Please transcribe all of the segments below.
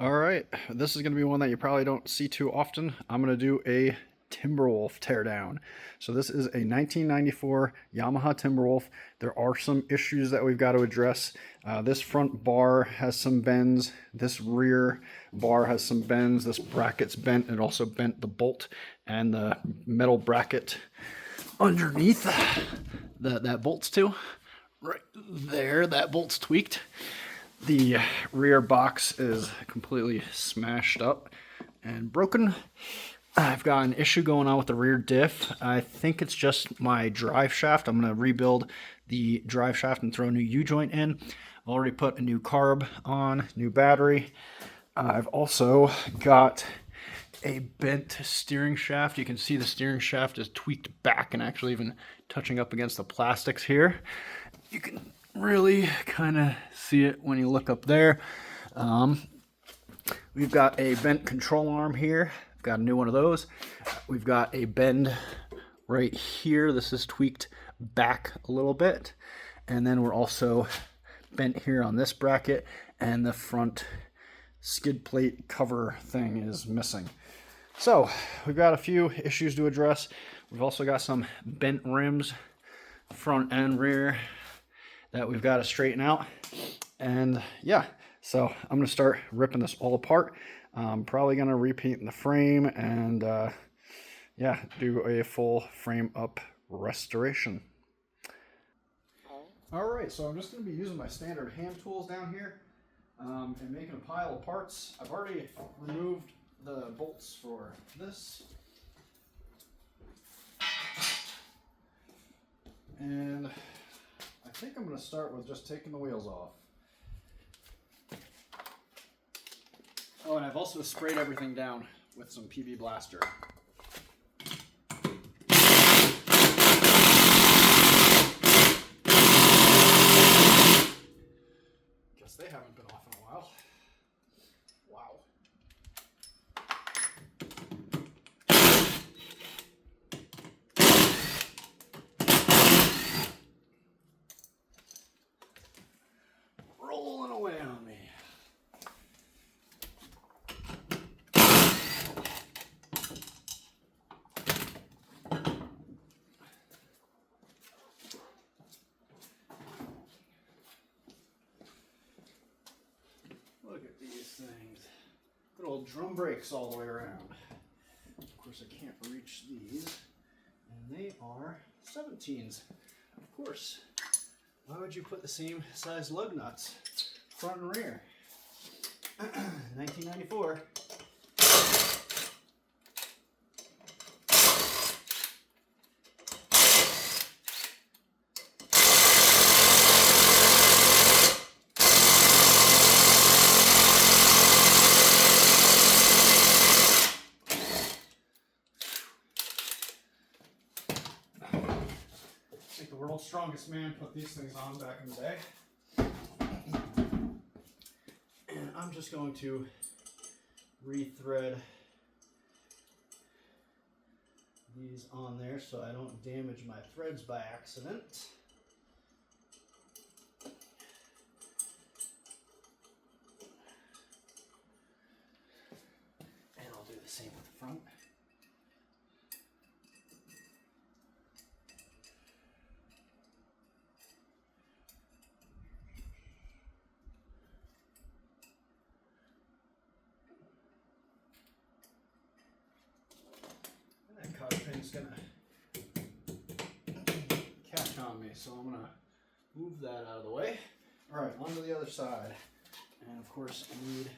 All right, this is going to be one that you probably don't see too often. I'm going to do a Timberwolf teardown. So this is a 1994 Yamaha Timberwolf. There are some issues that we've got to address. This front bar has some bends. This rear bar has some bends. This bracket's bent. It also bent the bolt and the metal bracket underneath that bolts to. Right there, that bolt's tweaked. The rear box is completely smashed up and broken. I've got an issue going on with the rear diff. I think it's just my drive shaft. I'm going to rebuild the drive shaft and throw a new U-joint in. I've already put a new carb on, new battery. I've also got a bent steering shaft. You can see the steering shaft is tweaked back and actually even touching up against the plastics here. You can really kind of see it when you look up there. We've got a bent control arm here. I've got a new one of those. We've got a bend right here. This is tweaked back a little bit. And then we're also bent here on this bracket, and the front skid plate cover thing is missing. So we've got a few issues to address. We've also got some bent rims, front and rear, that we've got to straighten out. And yeah, so I'm going to start ripping this all apart. I'm probably going to repaint the frame and yeah, do a full frame up restoration. All right, so I'm just going to be using my standard hand tools down here and making a pile of parts. I've already removed the bolts for this. And I think I'm going to start with just taking the wheels off. Oh, and I've also sprayed everything down with some PV Blaster. Guess they haven't been off in a while. Wow. Rolling away on me. Look at these things. Good old drum brakes all the way around. Of course, I can't reach these. And they are 17s. Of course. Why would you put the same size lug nuts front and rear? 1994. I think the world's strongest man put these things on back in the day. And I'm just going to rethread these on there so I don't damage my threads by accident. And I'll do the same with the front. Pin's gonna catch on me, so I'm gonna move that out of the way. All right, on to the other side, and of course I need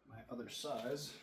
my other size.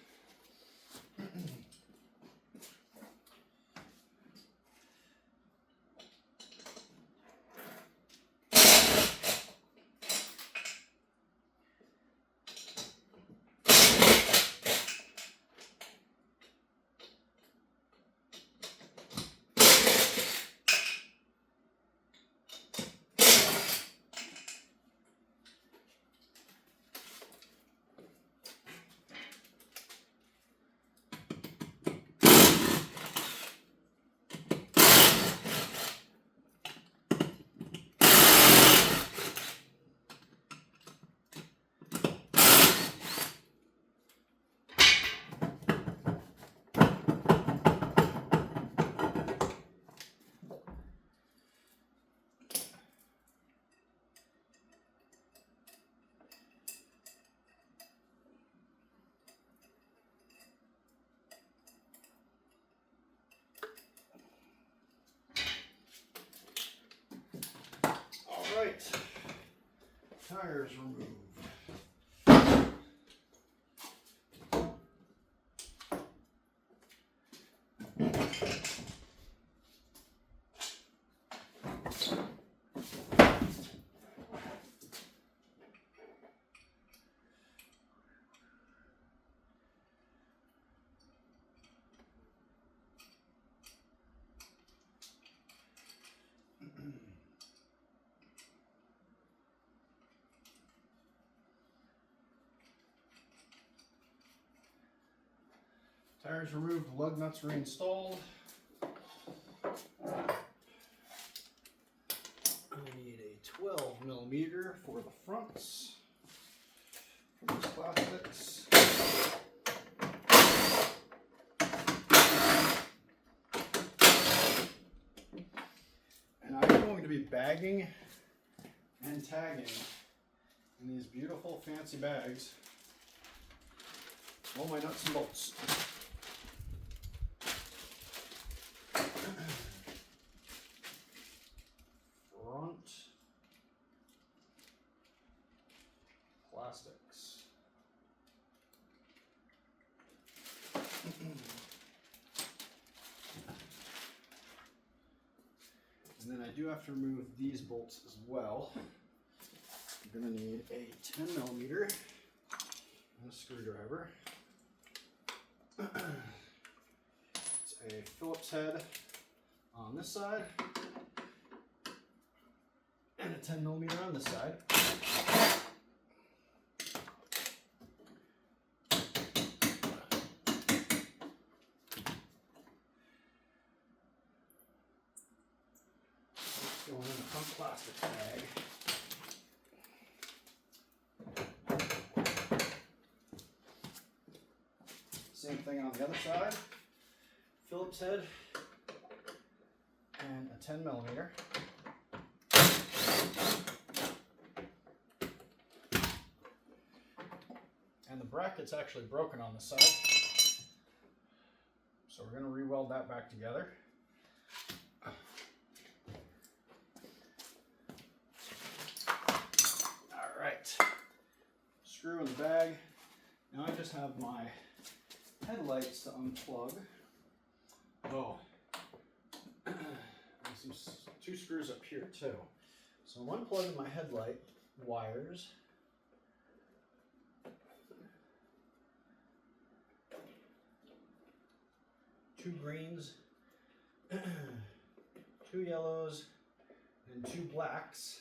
tires removed. Tires removed, lug nuts reinstalled. I need a 12 millimeter for the fronts for these plastics. And I'm going to be bagging and tagging in these beautiful fancy bags all my nuts and bolts. Front plastics. And then I do have to remove these bolts as well. I'm going to need a 10 millimeter and a screwdriver. It's a Phillips head on this side and a 10 millimeter on this side. Going in the front plastic bag. Same thing on the other side. Phillips head and a 10 millimeter. And the bracket's actually broken on the side. So we're going to re-weld that back together. Alright. Screw in the bag. Now I just have my headlights to unplug. Oh. There's two screws up here too. So I'm unplugging my headlight wires. Two greens, two yellows, and two blacks.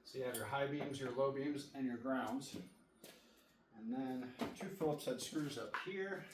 So you have your high beams, your low beams, and your grounds. And then two Phillips head screws up here.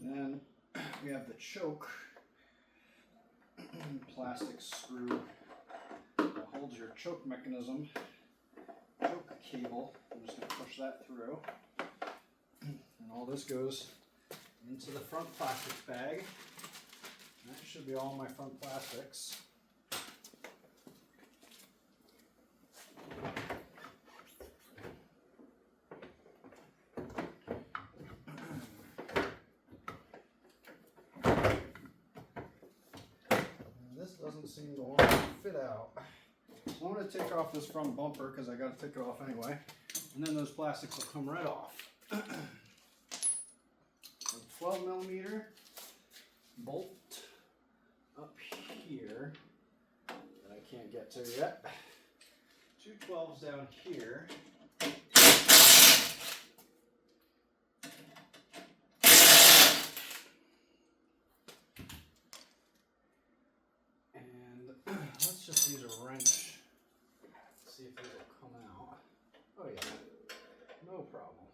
Then we have the choke plastic screw that holds your choke mechanism, choke cable. I'm just going to push that through. And all this goes into the front plastics bag. And that should be all my front plastics. Doesn't seem to want to fit out. So I'm going to take off this front bumper because I got to take it off anyway, and then those plastics will come right off. So 12 millimeter bolt up here that I can't get to yet. Two 12s down here. Let's just use a wrench, see if these will come out. Oh yeah, no problem.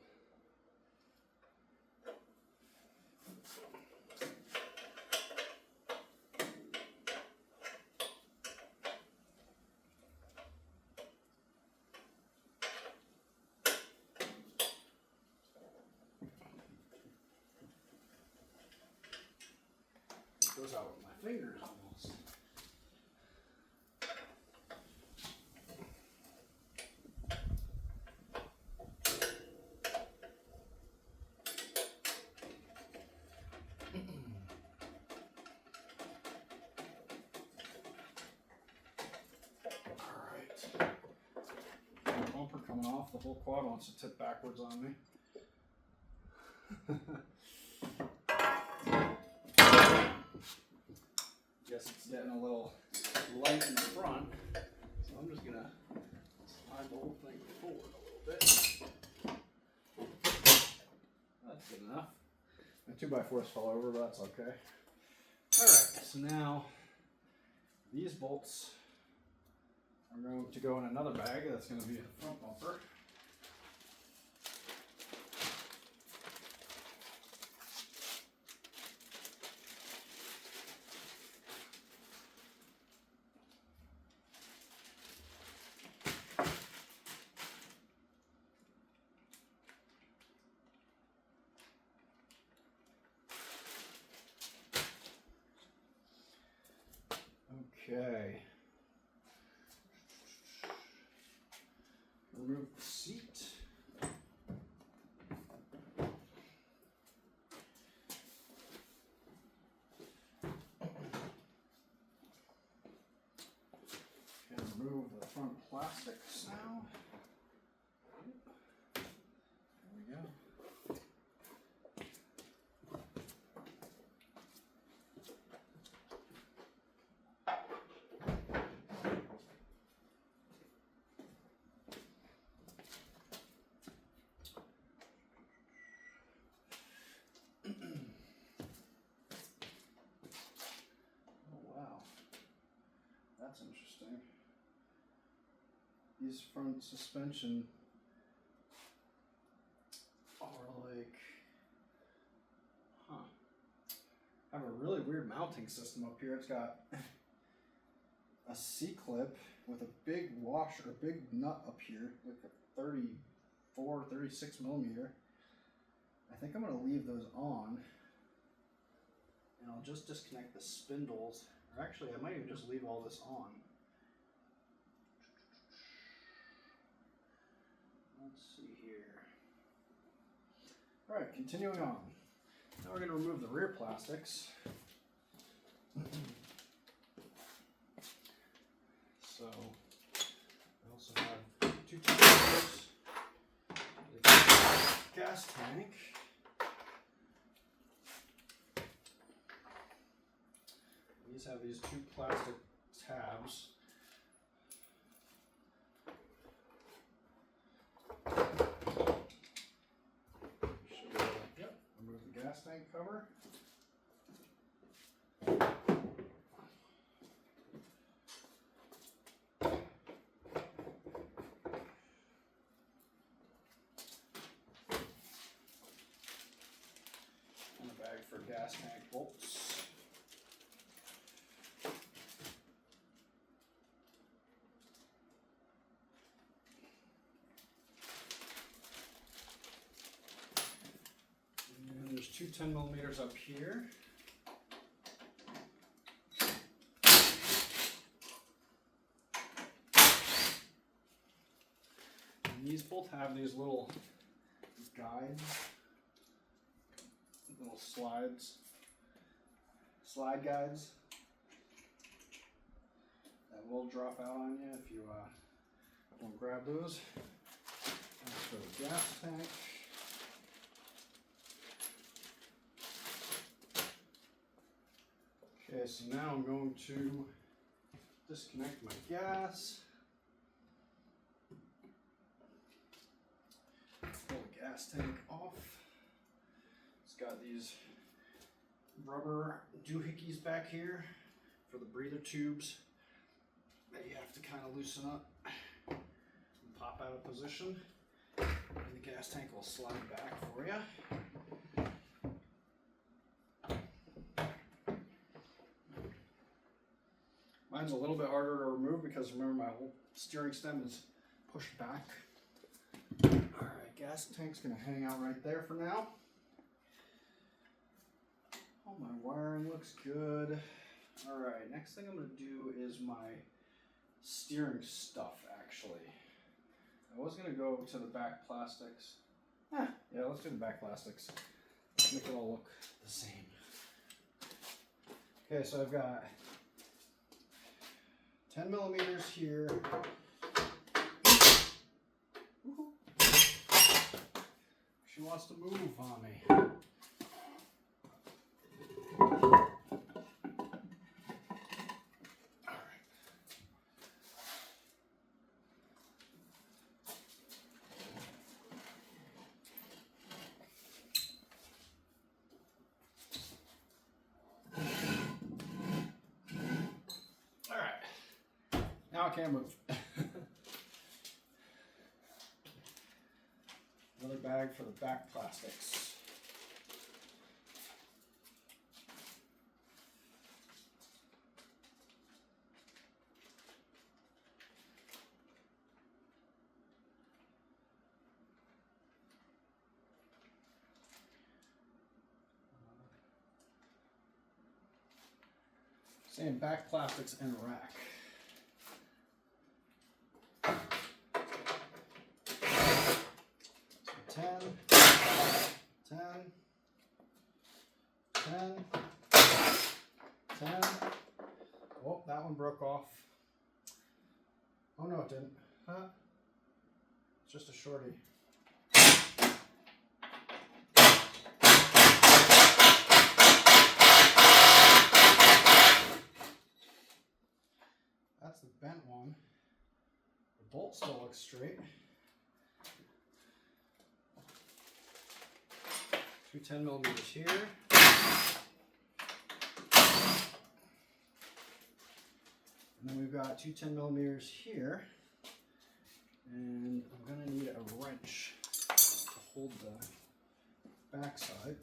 fingers almost. Alright. Bumper coming off, the whole quad wants to tip backwards on me. Guess it's getting a little light in the front, so I'm just gonna slide the whole thing forward a little bit. That's good enough. My 2x4s fell over, but that's okay. Alright, so now these bolts are going to go in another bag that's going to be the front bumper. Okay. Remove the seat. And remove the front plastics now. There we go. That's interesting. These front suspension are like, have a really weird mounting system up here. It's got a C-clip with a big washer, a big nut up here, like a 34, 36 millimeter. I think I'm going to leave those on, and I'll just disconnect the spindles. Or actually, I might even just leave all this on. Let's see here. All right, continuing on. Now we're going to remove the rear plastics. So, I also have two tires, the gas tank. These have these two plastic tabs. Yep. Remove the gas tank cover. And a bag for gas tank bolts. There's two 10 millimeters up here. And these both have these little guides, little slide guides that will drop out on you if you don't grab those. That's for the gas tank. Okay, so now I'm going to disconnect my gas. Pull the gas tank off. It's got these rubber doohickeys back here for the breather tubes that you have to kind of loosen up and pop out of position. And the gas tank will slide back for you. Mine's a little bit harder to remove because remember my whole steering stem is pushed back. Alright, gas tank's going to hang out right there for now. Oh, my wiring looks good. Alright, next thing I'm going to do is my steering stuff, actually. I was going to go to the back plastics. Yeah, let's do the back plastics. Make it all look the same. Okay, so I've got 10 millimeters here. She wants to move on me. Now I can't move. Another bag for the back plastics. Same back plastics and rack. 10, 10, 10, 10. Oh, that one broke off. Oh no, it didn't. Huh? It's just a shorty. That's the bent one. The bolt still looks straight. Two 10 millimeters here. And then we've got two 10 millimeters here. And I'm going to need a wrench to hold the back side.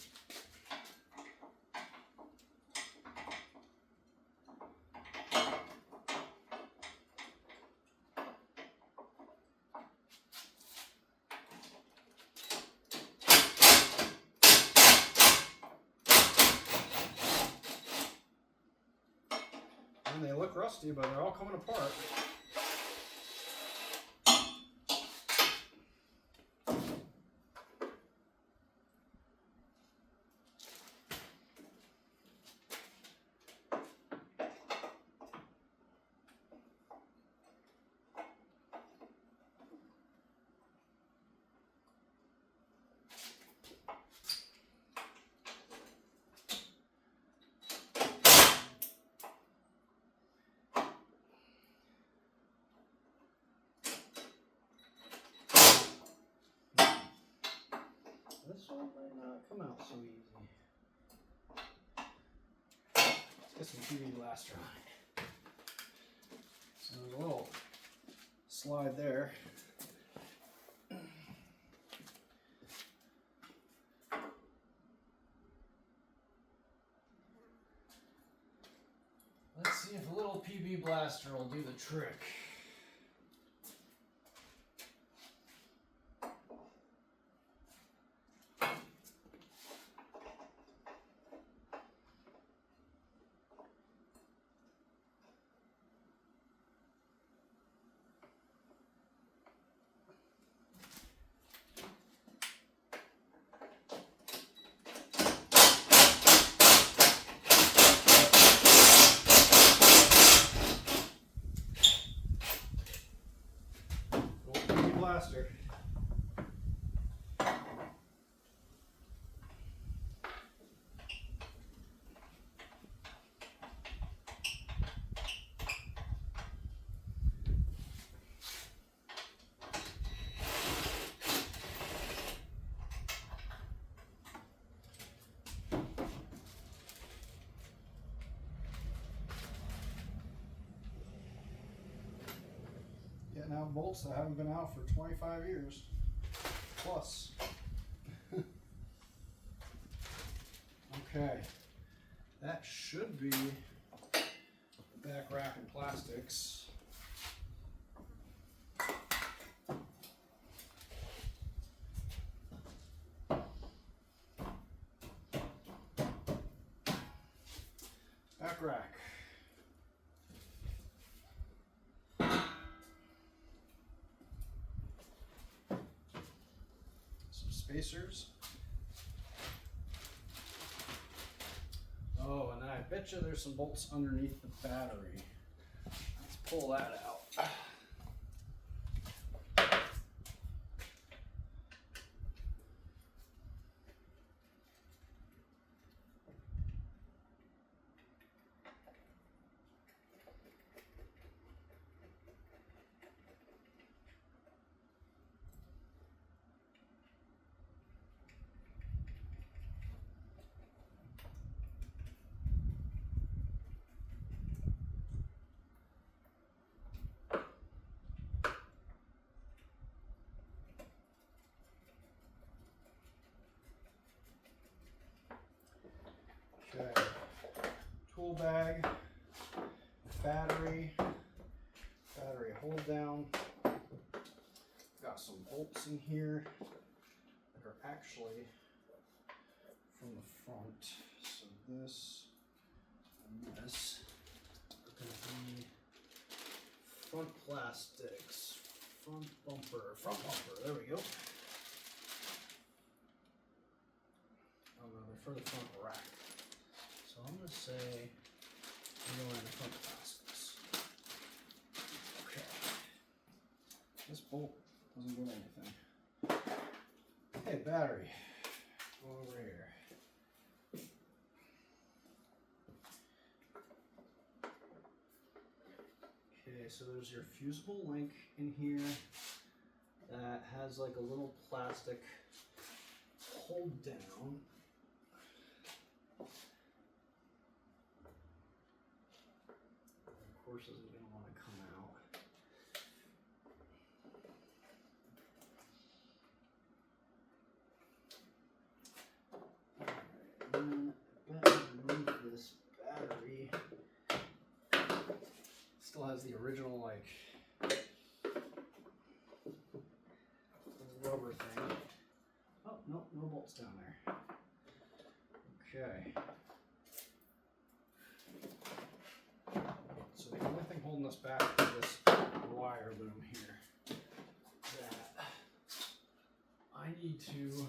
And they look rusty, but they're all coming apart. This one might not come out so easy. Let's get some PV blaster on it. So there's a little slide there. Let's see if a little PV blaster will do the trick. Blaster. Getting out bolts that haven't been out for 25 years plus. Okay, that should be the back rack and plastics. Back rack. spacers. Oh, and then I bet you there's some bolts underneath the battery. Let's pull that out. Okay, tool bag, battery hold down. Got some bolts in here that are actually from the front. So this and this are going to be front plastics, front bumper, there we go. Oh no, they're for the front rack. So I'm going to say we're going in the front plastics. Okay. This bolt doesn't do anything. Hey, battery. Go over here. Okay, so there's your fusible link in here that has like a little plastic hold down. Of course, isn't going to want to come out. Then remove this battery. Still has the original like rubber thing. Oh no, no bolts down there. Okay. So the only thing holding us back is this wire loom here that I need to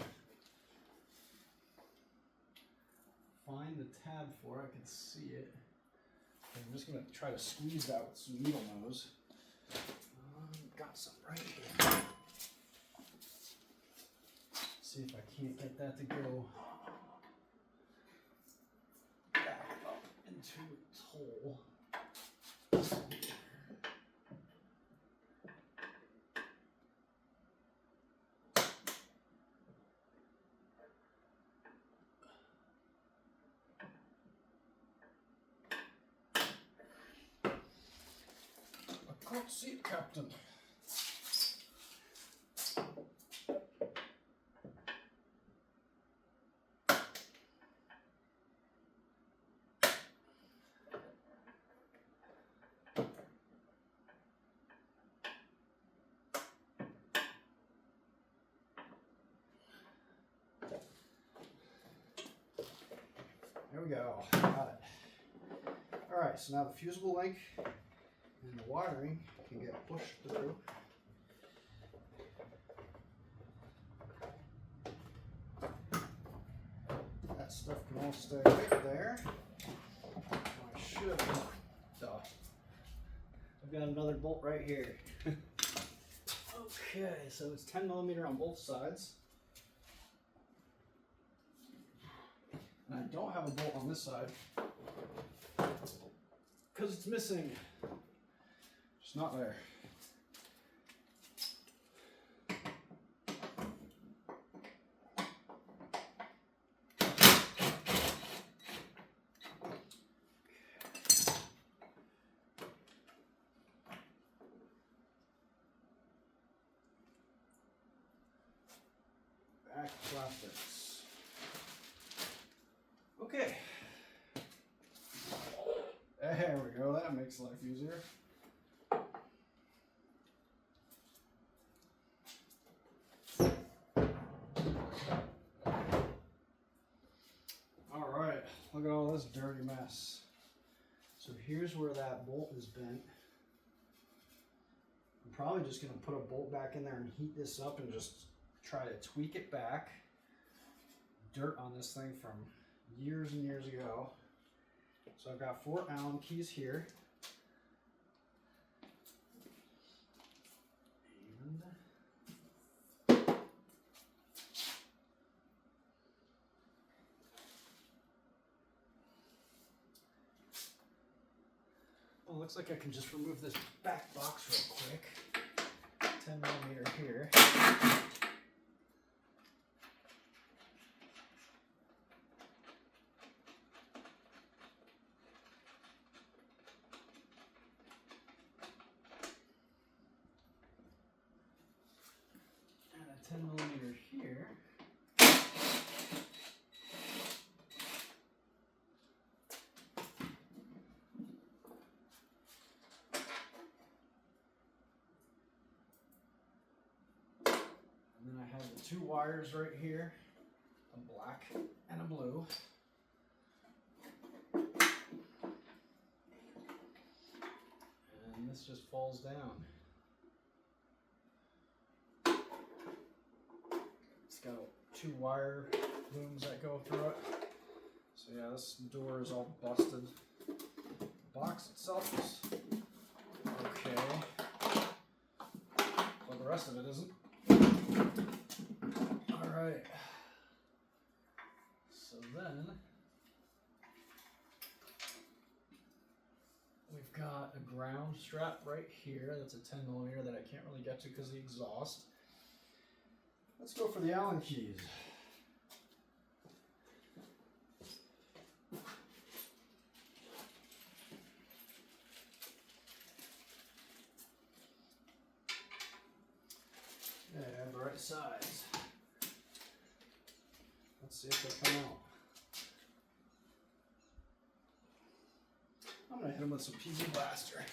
find the tab for. I can see it. I'm just going to try to squeeze that with some needle nose. Got some right here. See if I can't get that to go back up into its hole. I can't see it, Captain. There we go. Got it. All right, so now the fusible link and the wiring can get pushed through. That stuff can all stay right there. I should. Duh. I've got another bolt right here. Okay, so it's 10 millimeter on both sides. And I don't have a bolt on this side because it's missing. It's not there. Back plastics. Okay. There we go. That makes life easier. All right. Look at all this dirty mess. So here's where that bolt is bent. I'm probably just going to put a bolt back in there and heat this up and just try to tweak it back. Dirt on this thing from years and years ago. So I've got 4 Allen keys here. Well, looks like I can just remove this back box real quick. 10mm here. And a 10mm here. And then I have the 2 wires right here, a black and a blue. And this just falls down. It's got 2 wire looms that go through it. So yeah, this door is all busted. The box itself is okay, but the rest of it isn't. Alright, so then we've got a ground strap right here. That's a 10mm that I can't really get to because of the exhaust. Let's go for the Allen keys. Yeah, I have the right size. Let's see if they come out. I'm gonna hit them with some PZ Blaster.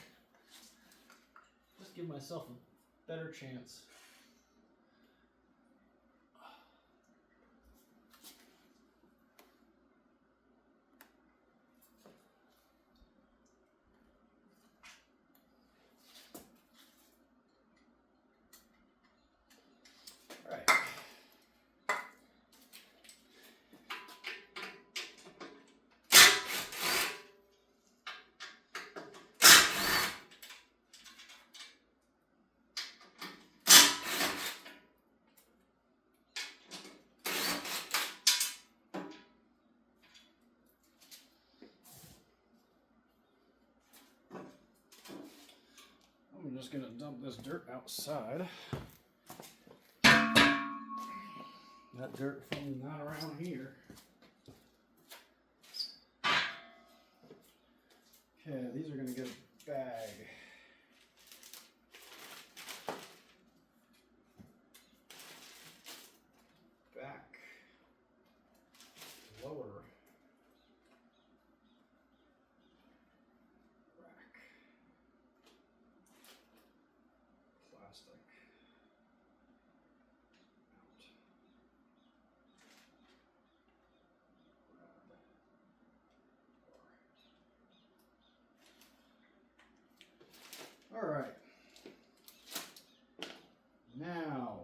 Just give myself a better chance. Alright. I'm just going to dump this dirt outside. That dirt from not around here. Okay, these are going to get a bag. Back. Lower. Plastic. Out. All right. Now,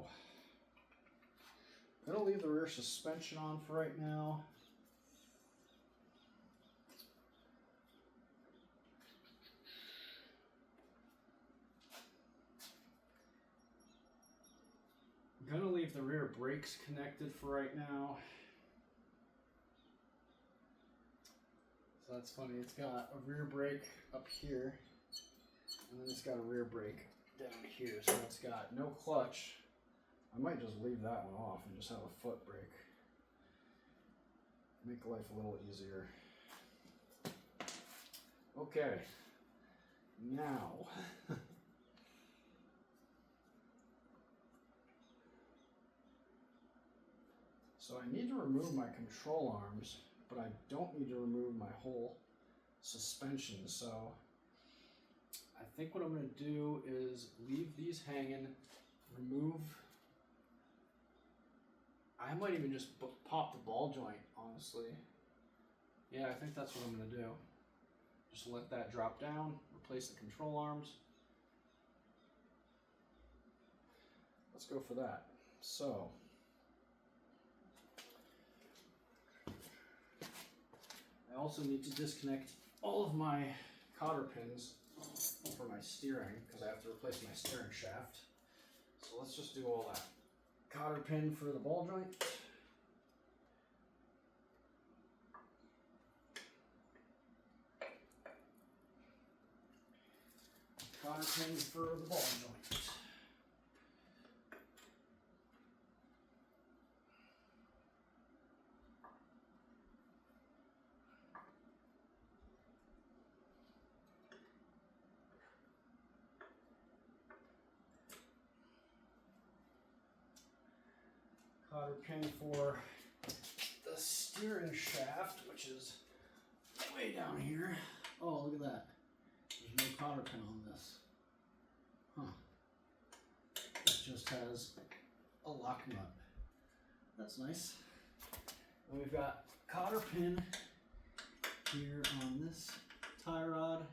I'm gonna leave the rear suspension on for right now. I'm gonna leave the rear brakes connected for right now. So that's funny, it's got a rear brake up here, and then it's got a rear brake down here, so it's got no clutch. I might just leave that one off and just have a foot brake. Make life a little easier. Okay, now. So I need to remove my control arms, but I don't need to remove my whole suspension. So I think what I'm going to do is leave these hanging, remove. I might even just pop the ball joint, honestly. Yeah, I think that's what I'm going to do. Just let that drop down, replace the control arms. Let's go for that. So I also need to disconnect all of my cotter pins for my steering because I have to replace my steering shaft. So let's just do all that. Cotter pin for the ball joint. Cotter pin for the ball joint. Cotter pin for the steering shaft, which is way down here. Oh, look at that. There's no cotter pin on this. Huh. It just has a lock nut. That's nice. And we've got cotter pin here on this tie rod.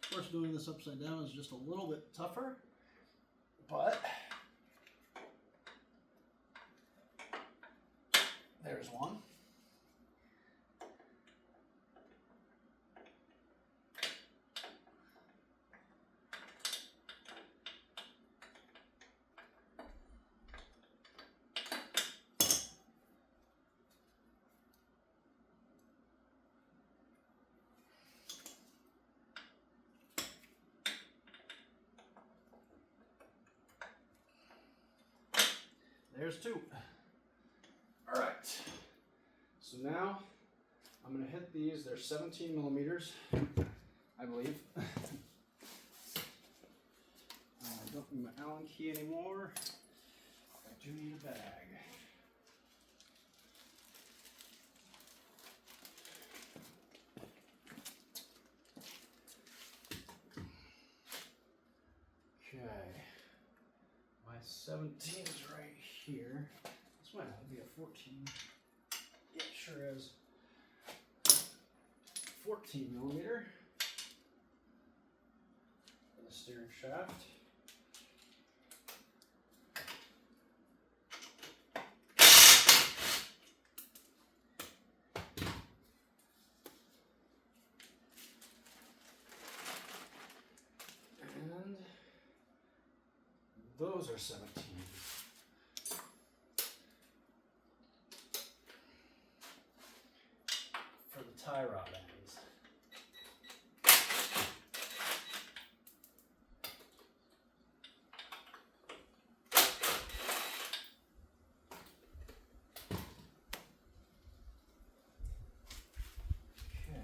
Of course, doing this upside down is just a little bit tougher, but there's one. There's two. All right. So now I'm going to hit these. They're 17 millimeters, I believe. I don't need my Allen key anymore. I do need a bag. Okay. My 17 is right here. This might have to be a 14. Yeah, it sure is. 14 millimeter for the steering shaft. And those are 17. For the tie rod ends. Okay.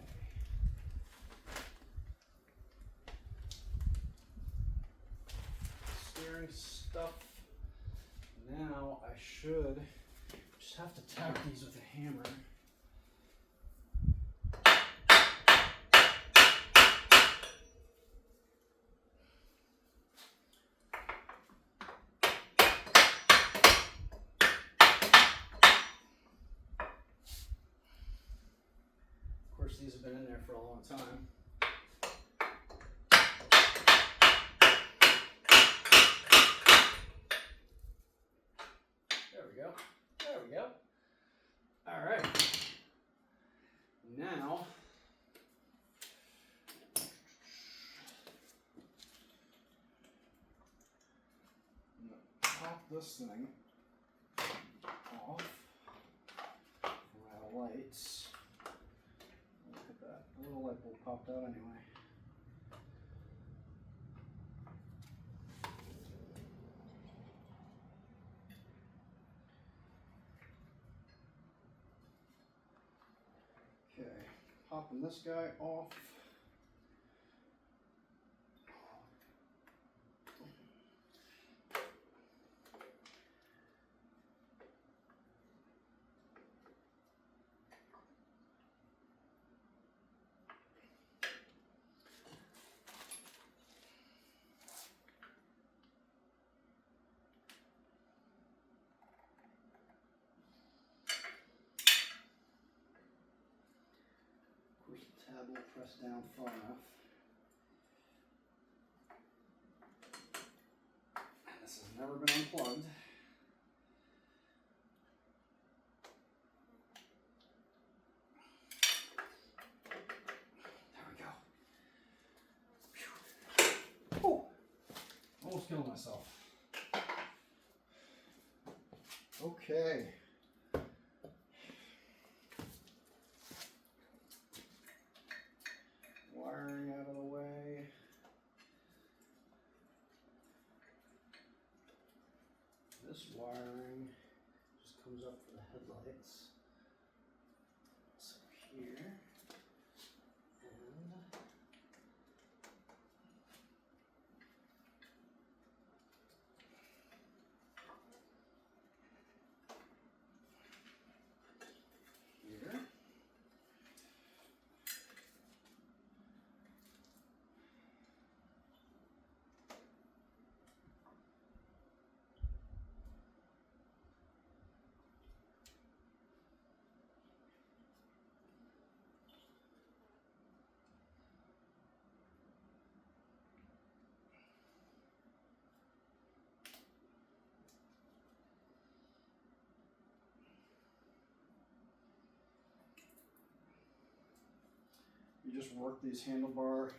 Steering stuff. Now I should just have to tap these with a hammer. Of course, these have been in there for a long time. There we go. There we go. All right. Now, I'm going to pop this thing off for my lights. Look at that. A little light bulb popped out anyway. Okay, popping this guy off. tab will press down far enough. And this has never been unplugged. Almost killed myself. Okay. Wiring out of the way. This wiring just comes up for the headlights. So here. You just work these handlebar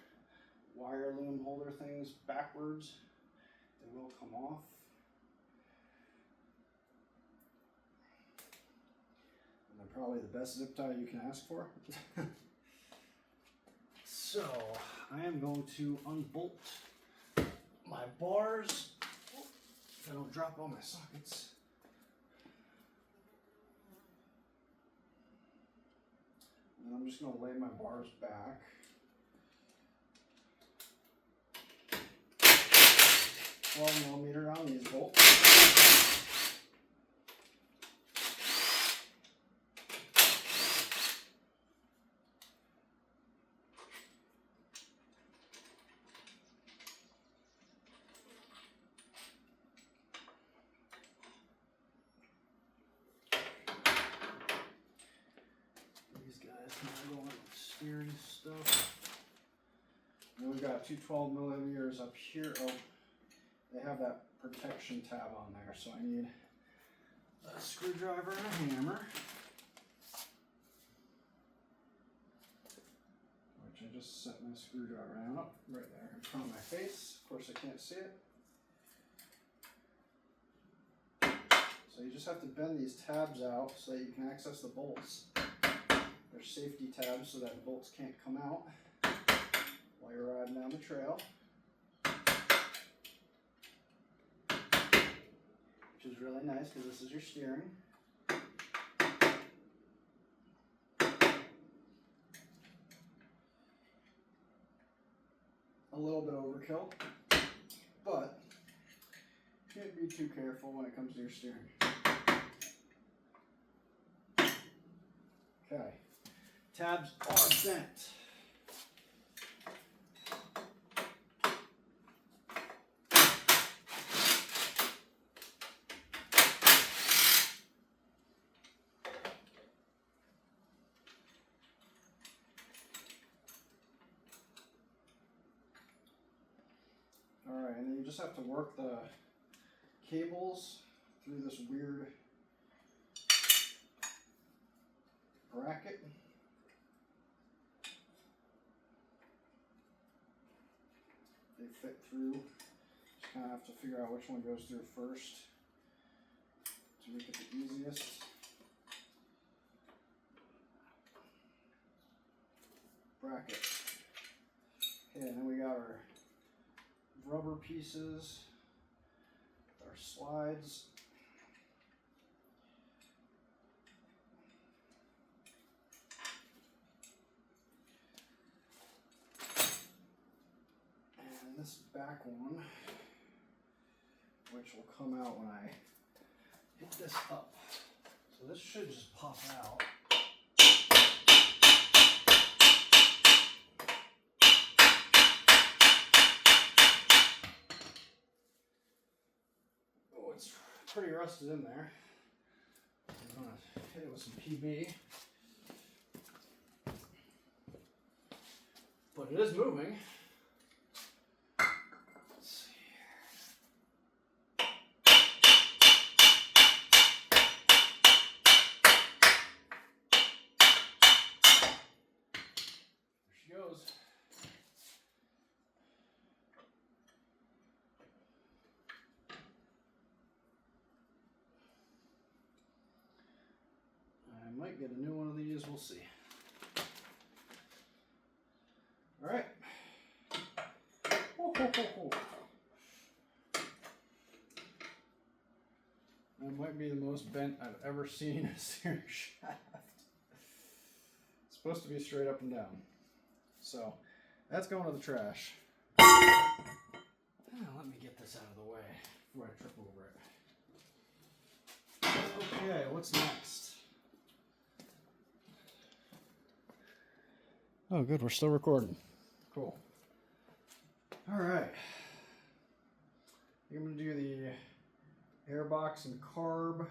wire loom holder things backwards. They will come off. And they're probably the best zip tie you can ask for. So I am going to unbolt my bars so I don't drop all my sockets. And I'm just going to lay my bars back. 12mm on these bolts. Steering stuff. And we've got two 12mm up here. Oh, they have that protection tab on there, so I need a screwdriver and a hammer, which I just set my screwdriver down up right there in front of my face. Of course, I can't see it. So you just have to bend these tabs out so that you can access the bolts. They're safety tabs so that the bolts can't come out while you're riding down the trail. Which is really nice because this is your steering. A little bit overkill, but you can't be too careful when it comes to your steering. Okay. Tabs are bent. All right, and then you just have to work the cables through this weird bracket. They fit through. Just kind of have to figure out which one goes through first to make it the easiest. Bracket. Okay, and then we got our rubber pieces, our slides. This back one, which will come out when I hit this up. So this should just pop out. Oh, it's pretty rusted in there. I'm going to hit it with some PB. but it is moving. Let's see. There she goes. I might get a new one of these, we'll see. All right. Ho, ho, ho, ho. That might be the most bent I've ever seen a steering shaft. It's supposed to be straight up and down. So that's going to the trash. Let me get this out of the way before I trip over it. Okay, what's next? Oh, good. We're still recording. Cool. All right. I'm going to do the airbox and carb. I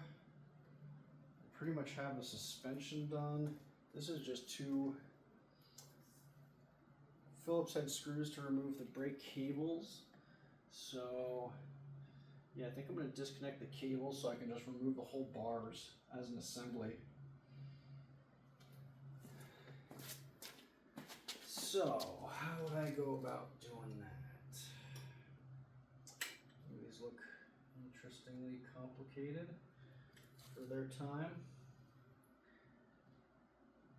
pretty much have the suspension done. This is just 2 Phillips head screws to remove the brake cables. So, yeah, I think I'm going to disconnect the cables so I can just remove the whole bars as an assembly. So, how would I go about doing that? These look interestingly complicated for their time.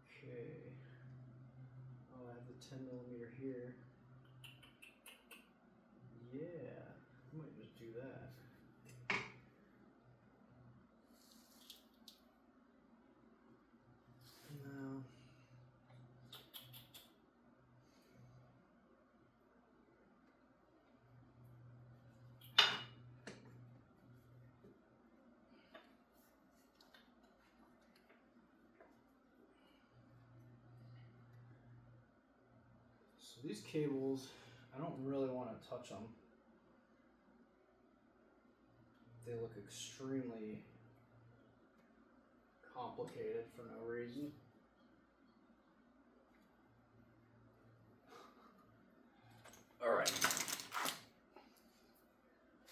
Okay. Oh, I have the 10mm here. Yeah, I might just do that. No. So these cables, I don't really want to touch them. They look extremely complicated for no reason. All right.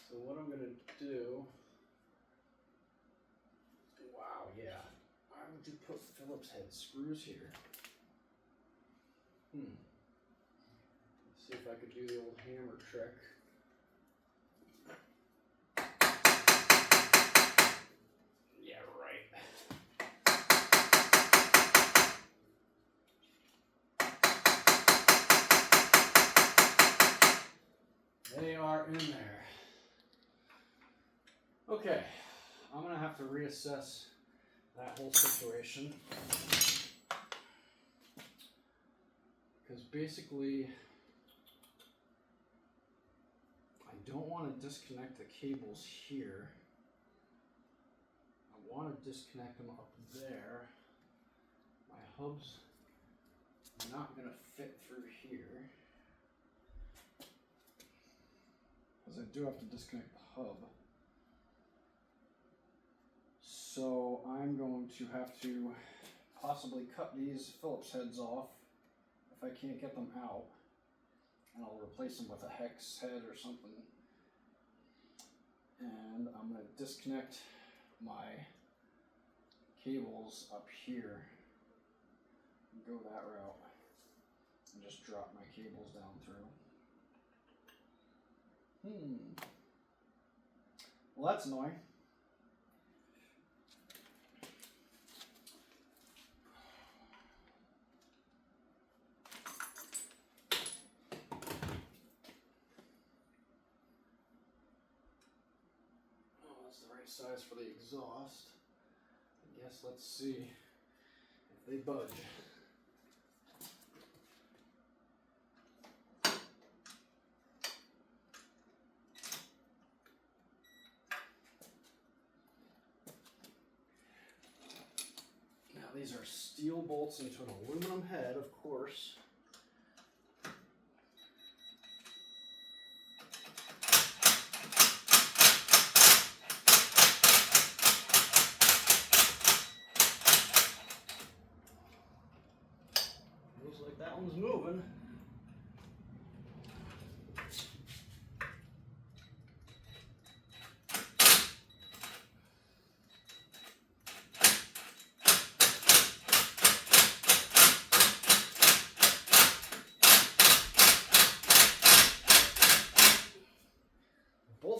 So what I'm going to do, wow, yeah. Why would you put Phillips head screws here? Let's see if I could do the old hammer trick. Yeah, right. They are in there. Okay, I'm going to have to reassess that whole situation. Because basically, I don't want to disconnect the cables here. I want to disconnect them up there. My hub's not going to fit through here. Because I do have to disconnect the hub. So I'm going to have to possibly cut these Phillips heads off if I can't get them out. And I'll replace them with a hex head or something. And I'm going to disconnect my cables up here and go that route and just drop my cables down through. Well, that's annoying. Size for the exhaust. I guess let's see if they budge. Now these are steel bolts into an aluminum head, of course. That one's moving.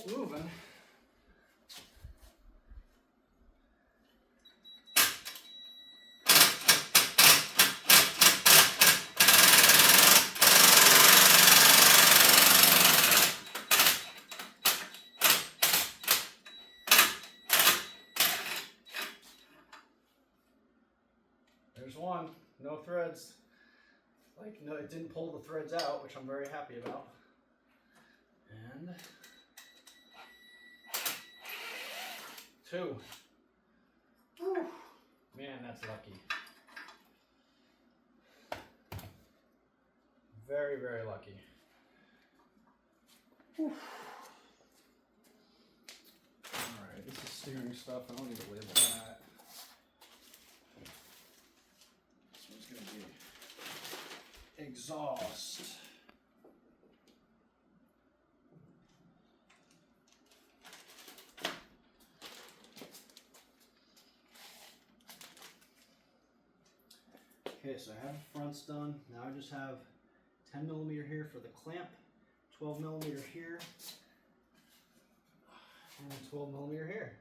ball's moving. There's one, no threads. Like, no, it didn't pull the threads out, which I'm very happy about. And 2. Whew. Man, that's lucky. Very, very lucky. Whew. Alright, this is steering stuff. I don't need to label that. This one's going to be exhaust. Okay, so I have the fronts done. Now I just have 10 millimeter here for the clamp, 12 millimeter here, and 12 millimeter here.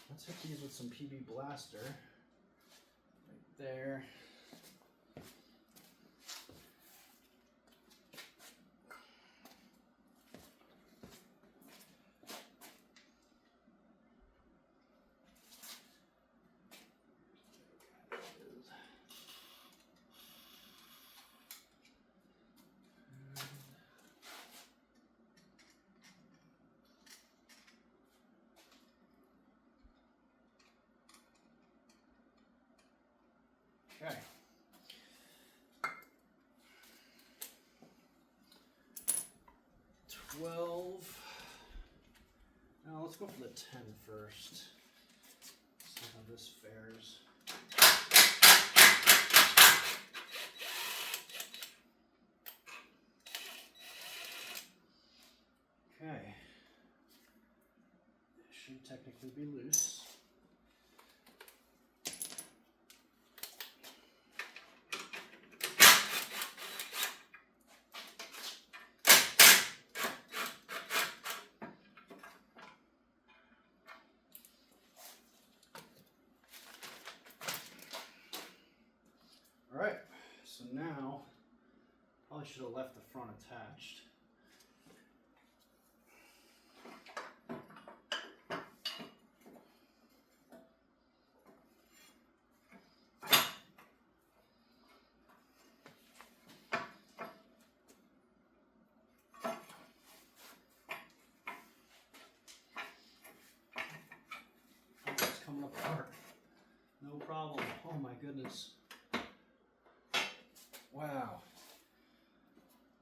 Let's hit these with some PB Blaster. Right there. Okay. Now let's go for the 10 first. See how this fares. Okay. It should technically be loose. Alright, so now, probably should have left the front attached. Oh, it's coming apart. No problem. Oh my goodness. Wow.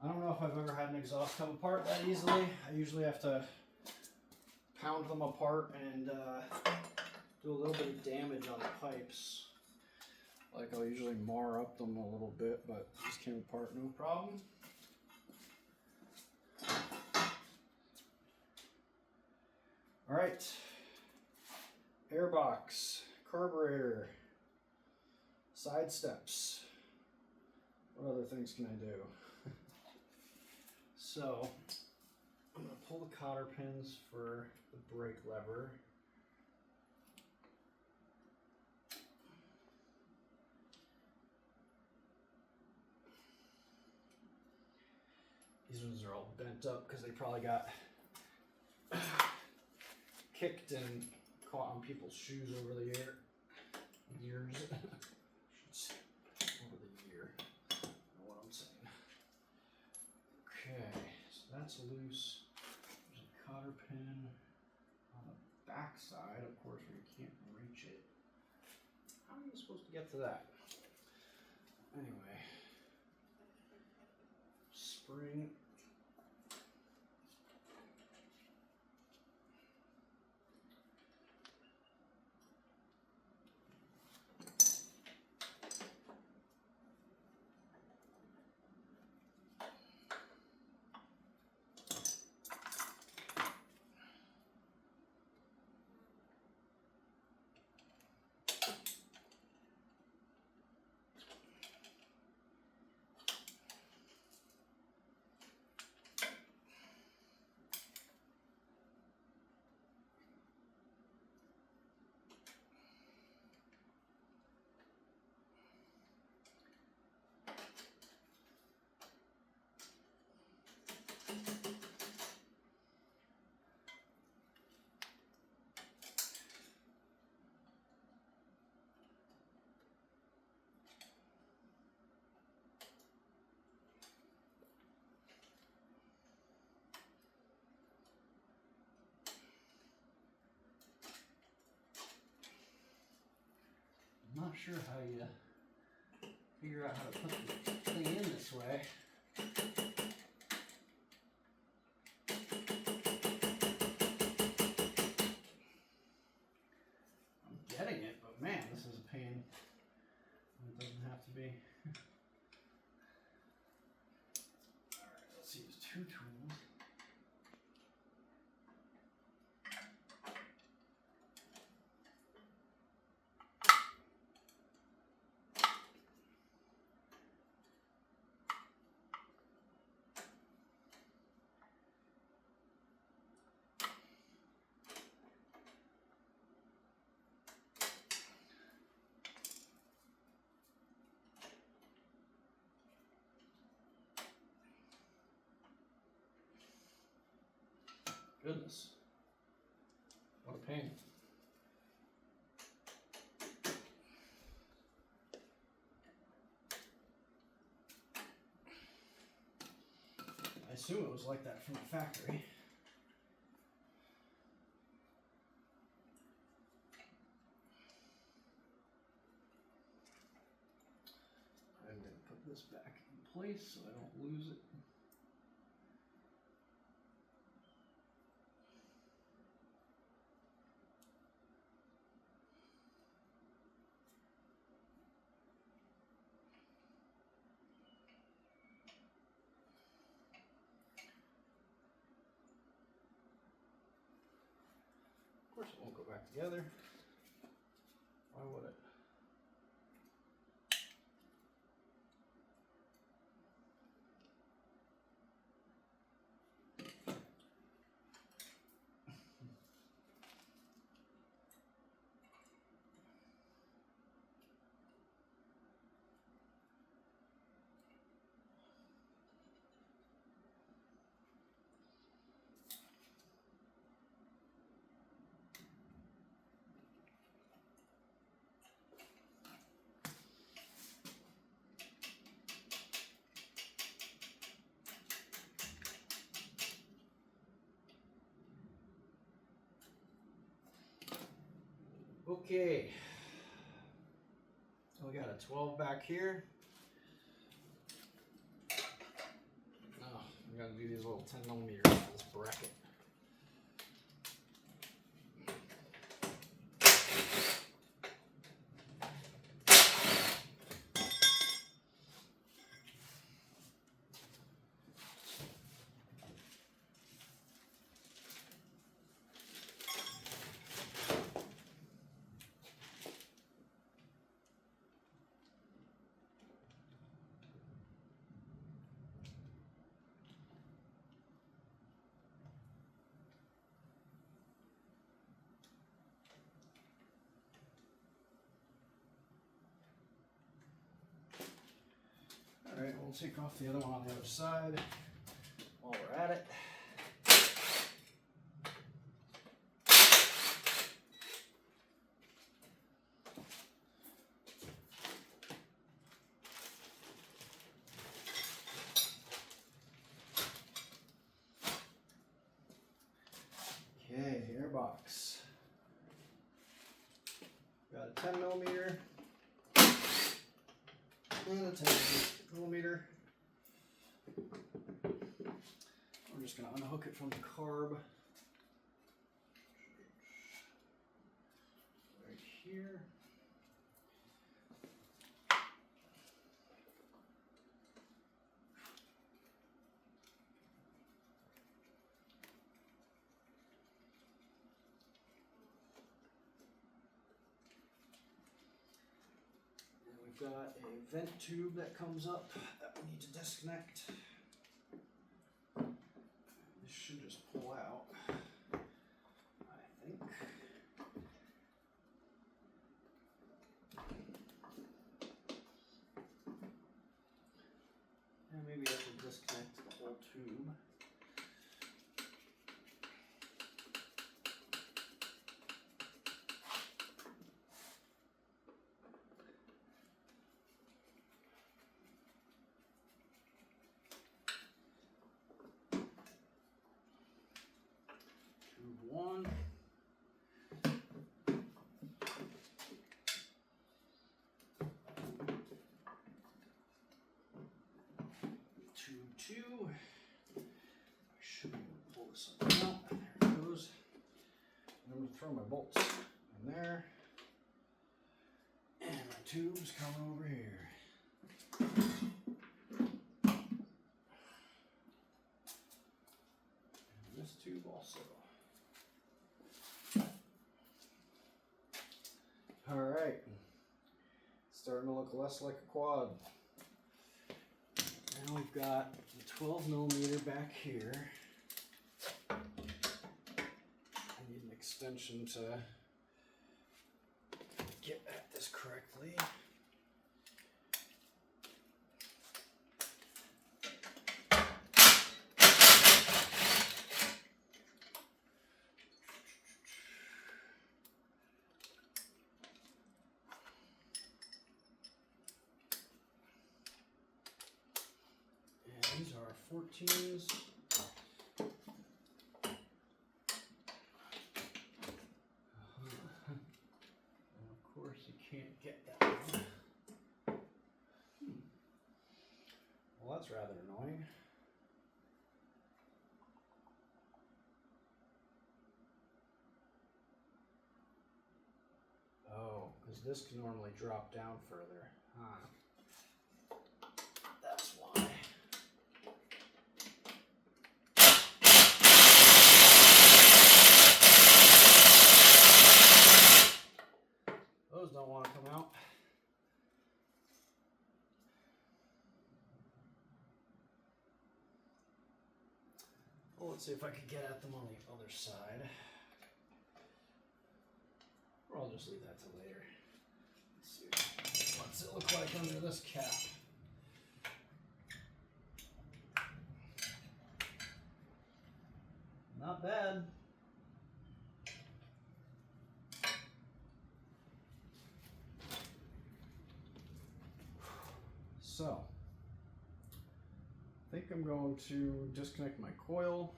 I don't know if I've ever had an exhaust come apart that easily. I usually have to pound them apart and do a little bit of damage on the pipes. Like I'll usually mar up them a little bit, but these came apart no problem. Alright. Airbox, carburetor, side steps. What other things can I do? So, I'm going to pull the cotter pins for the brake lever. These ones are all bent up because they probably got kicked and caught on people's shoes over the years. Over the year. Know what I'm saying. Okay, so that's loose. There's a cotter pin on the back side, of course, where you can't reach it. How are you supposed to get to that? Anyway, spring. sure how you figure out how to put the thing in this way. I'm getting it, but man, this is a pain. It doesn't have to be. Alright, let's use 2 tools. Goodness, what a pain. I assume it was like that from the factory. I'm going to put this back in place so I don't lose it. Of course it won't go back together. Why would it? Okay, so we got a 12 back here. Oh, we got to do these little 10mm out of this bracket. All right, we'll take off the other one on the other side while we're at it. Okay, airbox. Got a 10mm and a 10mm. We're just going to unhook it from the carb right here. We've got a vent tube that comes up that we need to disconnect. This should just pull out, I think. And maybe I can disconnect the whole tube. One. two. I should be able to pull this up now. There it goes. And I'm going to throw my bolts in there. And my tube's coming over here. And this tube also. All right. Starting to look less like a quad. Now we've got the 12 millimeter back here. I need an extension to get at this correctly. These are 14s. And of course you can't get that one. Well, that's rather annoying. Oh, because this can normally drop down further. Huh. That's why. Those don't want to come out. Well, let's see if I can get at them on the other side. Or I'll just leave that till later. Let's see. What's it look like under this cap? Not bad. So, I think I'm going to disconnect my coil.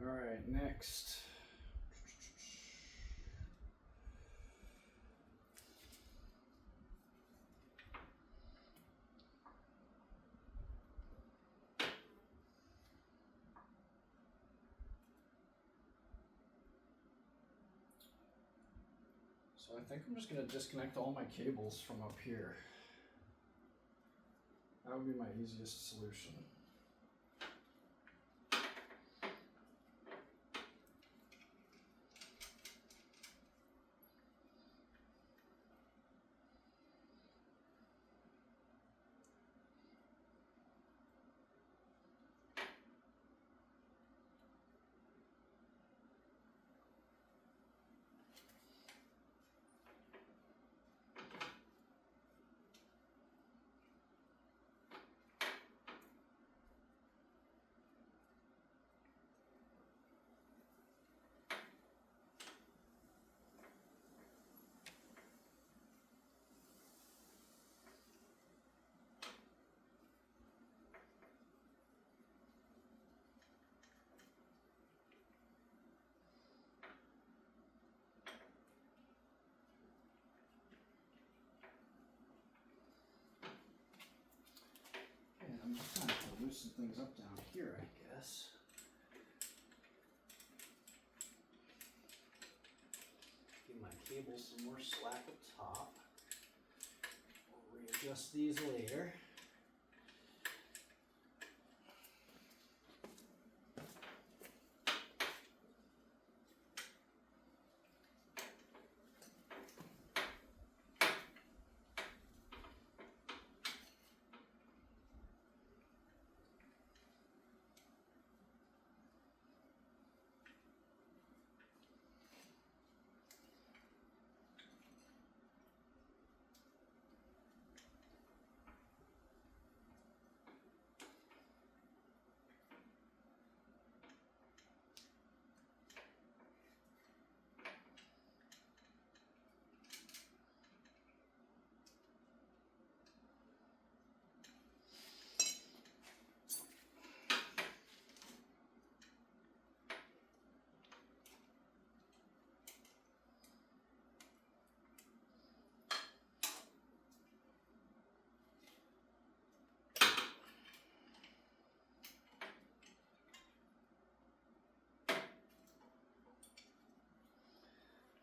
All right, next. So I think I'm just going to disconnect all my cables from up here. That would be my easiest solution. I'm just going to have to loosen things up down here, I guess. Give my cables some more slack up top. We'll readjust these later.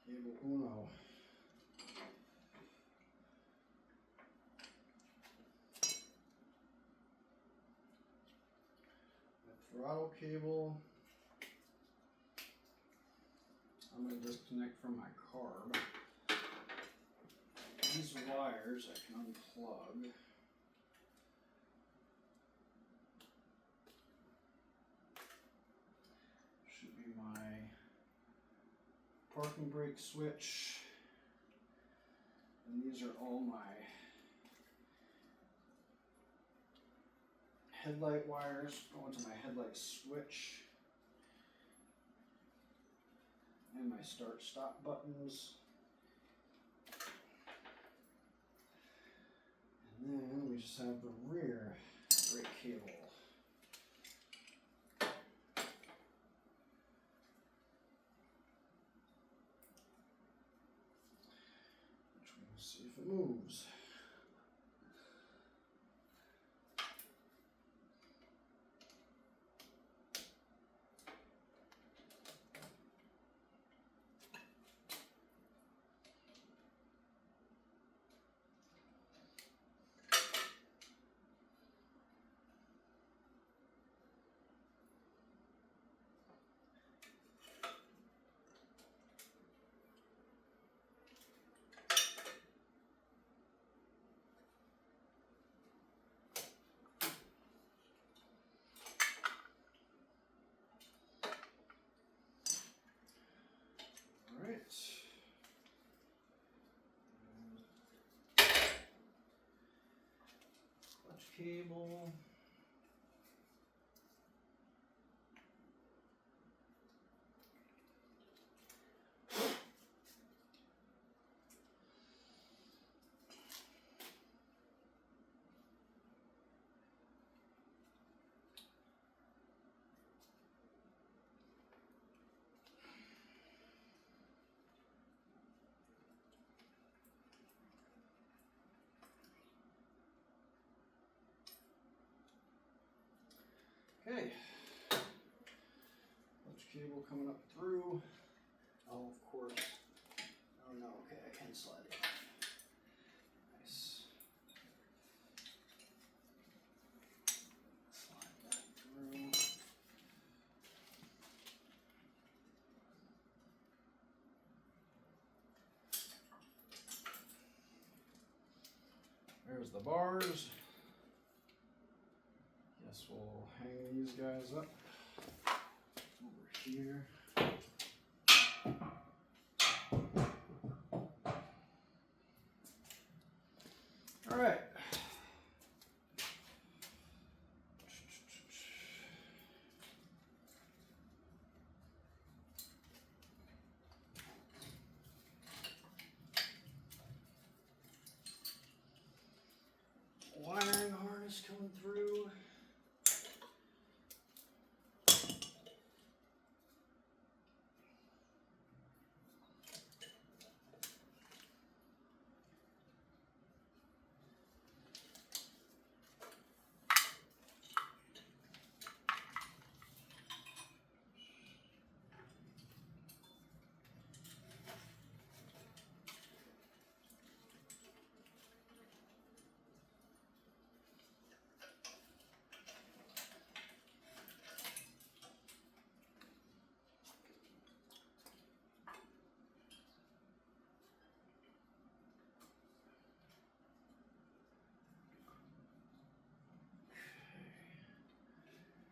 Cable uno. The throttle cable. I'm going to disconnect from my carb. These wires I can unplug. Should be my parking brake switch. And these are all my headlight wires going to my headlight switch. And my start stop buttons. And then we just have the rear brake cable. Which we will see if it moves. Clutch cable. Okay, clutch cable coming up through. Oh, of course. Oh no, okay, I can slide it off. Nice. Slide that through. There's the bars. Guess we'll hang these guys up over here. All right. Wiring harness coming through.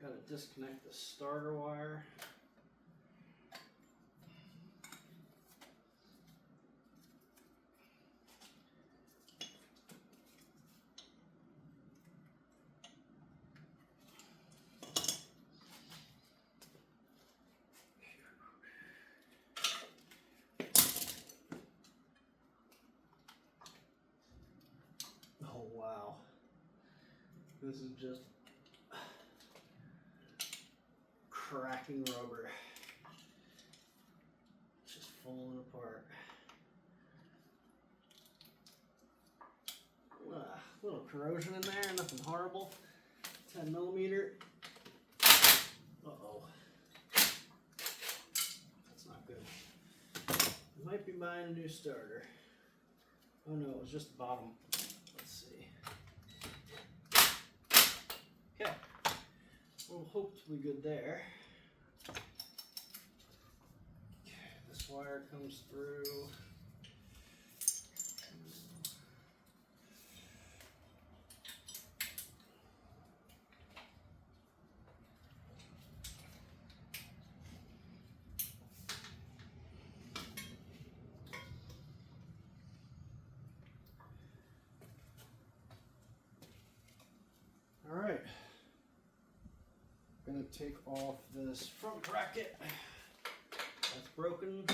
Got to disconnect the starter wire. Oh wow. This is just cracking rubber. It's just falling apart. Little corrosion in there, nothing horrible. 10 millimeter. Uh-oh. That's not good. It might be buying a new starter. Oh no, it was just the bottom. Let's see. Okay. We'll hope we're good there. Okay, this wire comes through. All right. I'm gonna take off this front bracket. That's broken.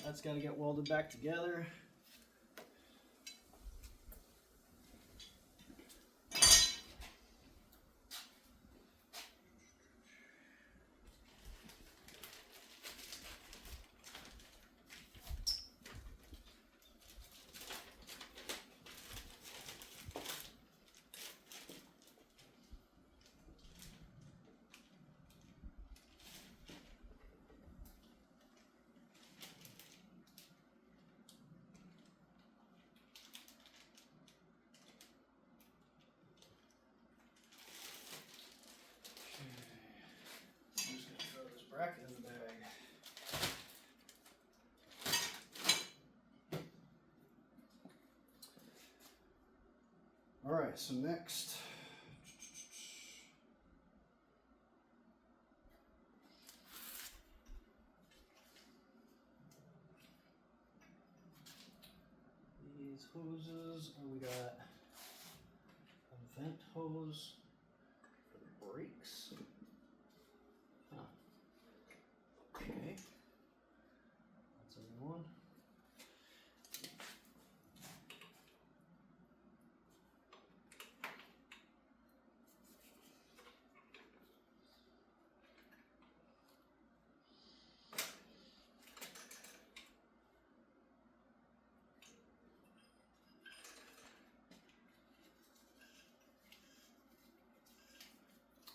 That's got to get welded back together. Bracket in the bag. All right, so next, these hoses, and we got a vent hose for the brakes. Okay, that's a new one.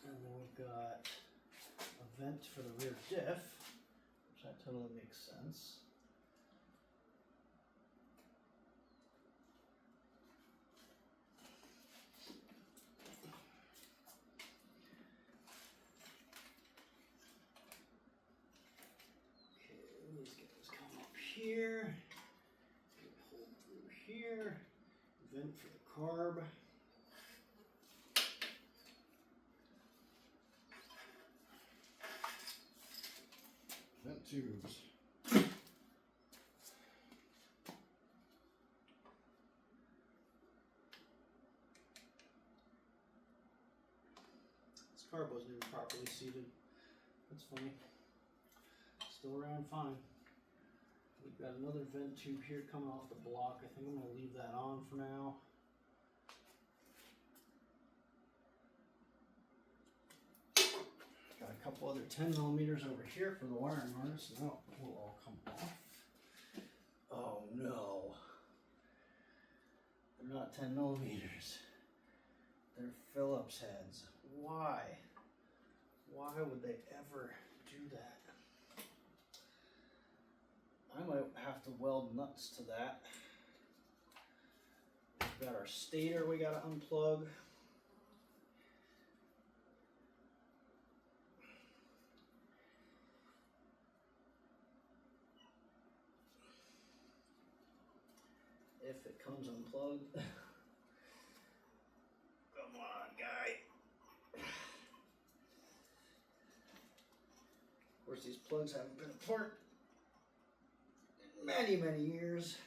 And then we've got a vent for the rear diff. That totally makes sense. Okay, these guys come up here. Get a hole through here. Vent for the carb. Vent tubes. This carb wasn't even properly seated. That's funny. Still ran fine. We've got another vent tube here coming off the block. I think I'm going to leave that on for now. Got a couple other 10 millimeters over here for the wiring harness. Now it will all come off. Oh no. They're not 10 millimeters. They're Phillips heads. Why? Why would they ever do that? I might have to weld nuts to that. We've got our stator we gotta unplug. If it comes unplugged. Come on, guy. Of course, these plugs haven't been apart in many, many years.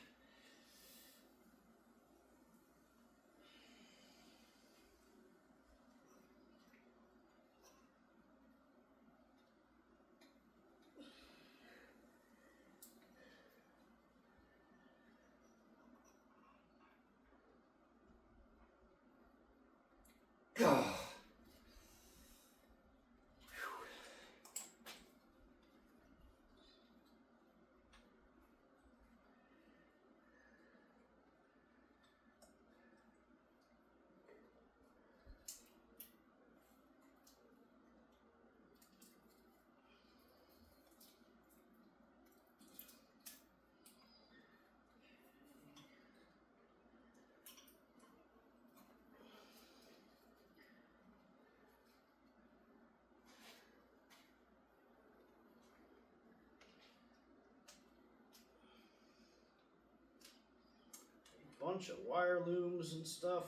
bunch of wire looms and stuff.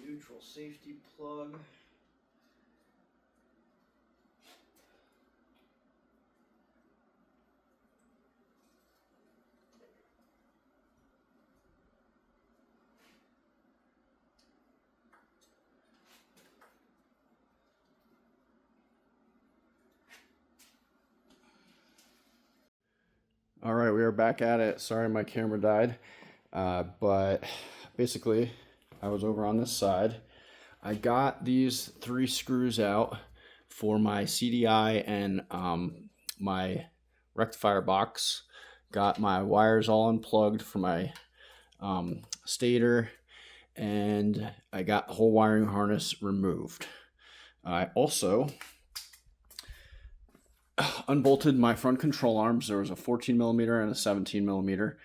Neutral safety plug. All right, we are back at it. Sorry my camera died, but basically I was over on this side. I got these 3 screws out for my CDI and my rectifier box. Got my wires all unplugged for my stator, and I got the whole wiring harness removed. I also unbolted my front control arms. There was a 14 millimeter and a 17 millimeter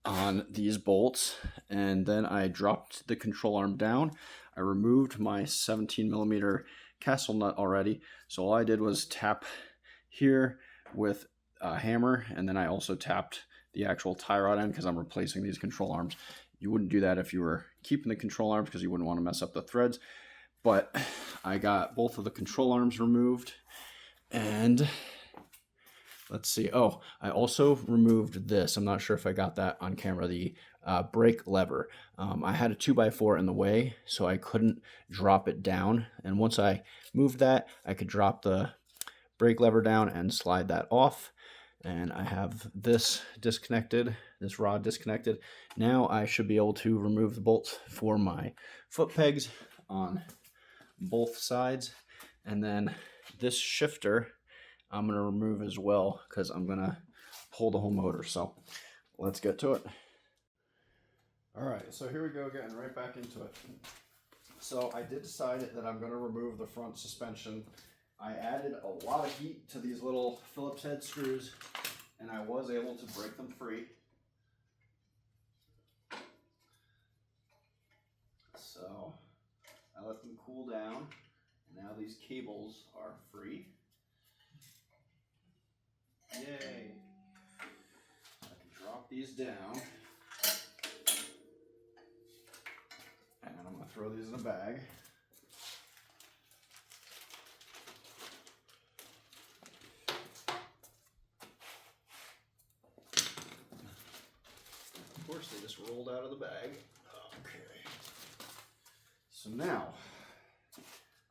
on these bolts, and then I dropped the control arm down. I removed my 17 millimeter castle nut already, so all I did was tap here with a hammer, and then I also tapped the actual tie rod end because I'm replacing these control arms. You wouldn't do that if you were keeping the control arms because you wouldn't want to mess up the threads, but I got both of the control arms removed. And let's see. Oh, I also removed this. I'm not sure if I got that on camera. The brake lever. I had a 2x4 in the way, so I couldn't drop it down. And once I moved that, I could drop the brake lever down and slide that off. And I have this disconnected, this rod disconnected. Now I should be able to remove the bolts for my foot pegs on both sides. And then this shifter I'm going to remove as well because I'm going to pull the whole motor. So let's get to it. All right, so here we go, getting right back into it. So I did decide that I'm going to remove the front suspension. I added a lot of heat to these little Phillips head screws, and I was able to break them free. So I let them cool down, and now these cables are free. Yay! I can drop these down, and I'm going to throw these in a bag. Of course, they just rolled out of the bag. Okay. So now,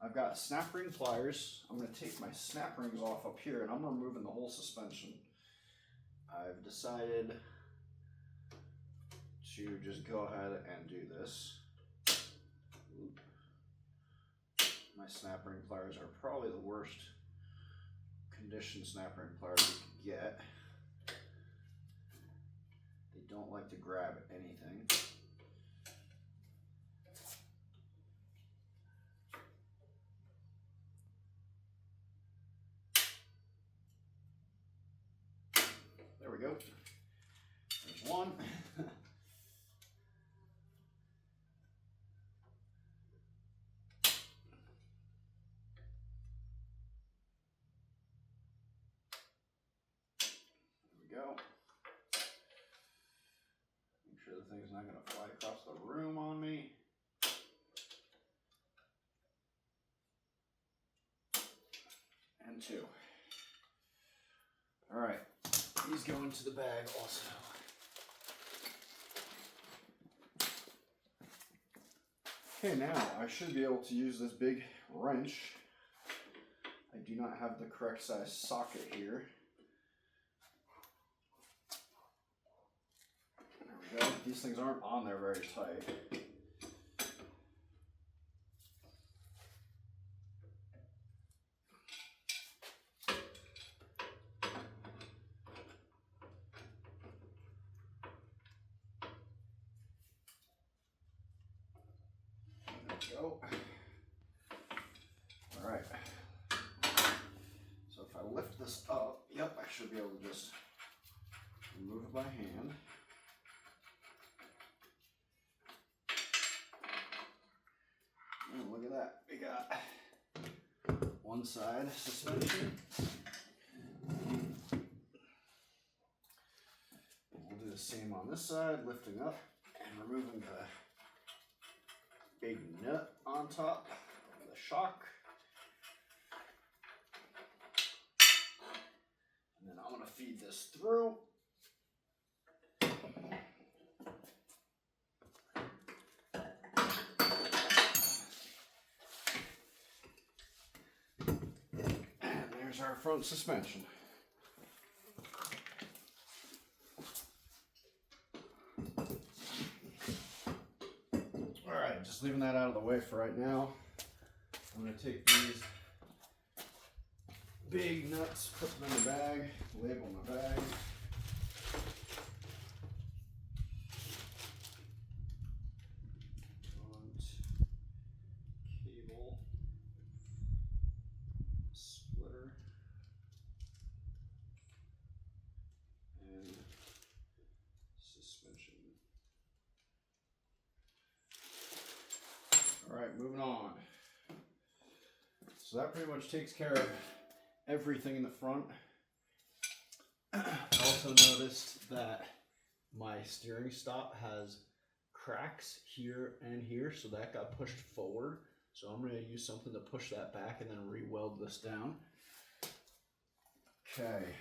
I've got snap ring pliers. I'm going to take my snap rings off up here, and I'm removing the whole suspension. I've decided to just go ahead and do this. My snap ring pliers are probably the worst condition snap ring pliers you can get. They don't like to grab anything. There we go. There's one. Go. Make sure the thing's not going to fly across the room on me. And 2. All right, these go into the bag also. Okay, now I should be able to use this big wrench. I do not have the correct size socket here. There we go. These things aren't on there very tight. There we go. All right. So if I lift this up, yep, I should be able to just remove it by hand. one side suspension. We'll do the same on this side, lifting up and removing the big nut on top of the shock. And then I'm going to feed this through. And there's our front suspension. Alright, just leaving that out of the way for right now. I'm going to take these big nuts, put them in the bag, label my bag. Cable, splitter, and suspension. Alright, moving on. So that pretty much takes care of everything in the front. I also noticed that my steering stop has cracks here and here, so that got pushed forward. So I'm going to use something to push that back and then re-weld this down. Okay.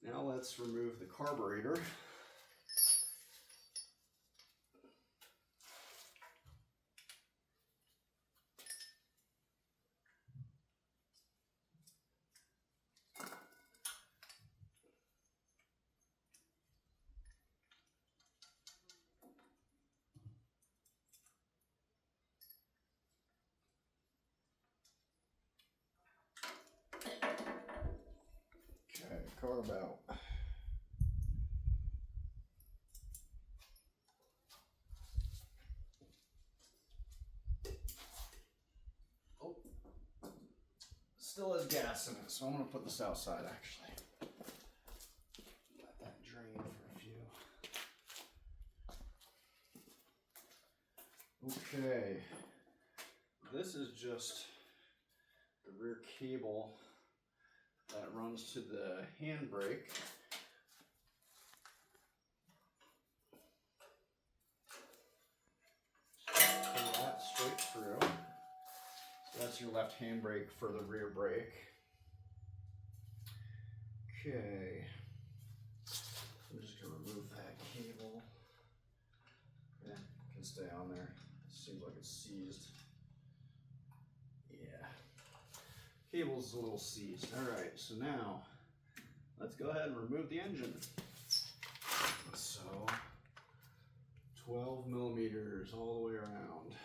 Now let's remove the carburetor. Carb out. Oh, still has gas in it, so I'm going to put this outside actually. Let that drain for a few. Okay, this is just the rear cable that runs to the handbrake. Pull that straight through. So that's your left handbrake for the rear brake. Okay. I'm just going to remove that cable. Yeah, it can stay on there. It seems like it's seized. Yeah. Cable's a little seized. Alright, so now let's go ahead and remove the engine. So 12 millimeters all the way around.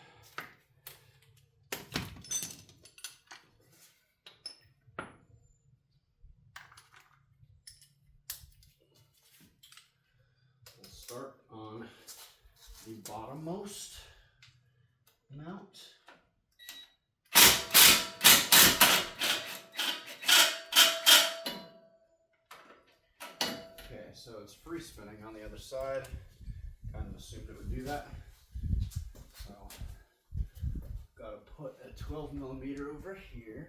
We'll start on the bottommost mount. Okay, so it's free spinning on the other side. Kind of assumed it would do that. So, got to put a 12 millimeter over here.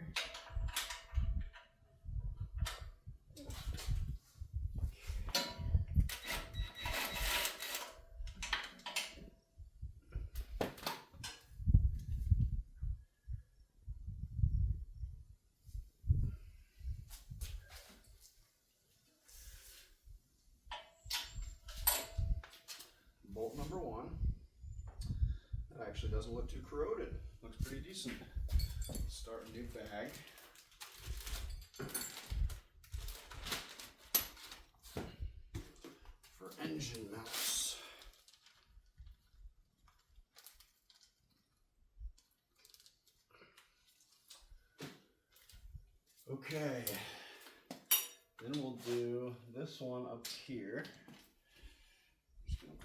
Bolt number one. That actually doesn't look too corroded. Looks pretty decent. Start a new bag. For engine mounts. Okay. Then we'll do this one up here.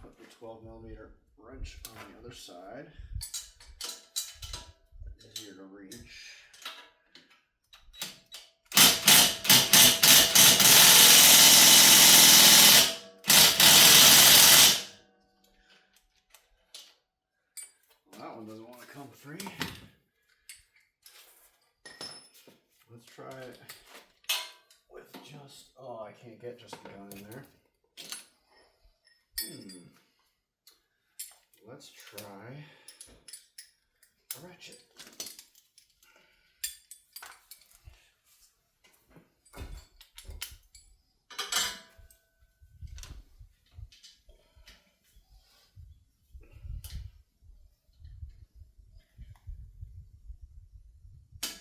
Put the 12 millimeter wrench on the other side. Easier to reach. Well, that one doesn't want to come free. Let's try it with just, oh, I can't get just the gun in there. Let's try a ratchet.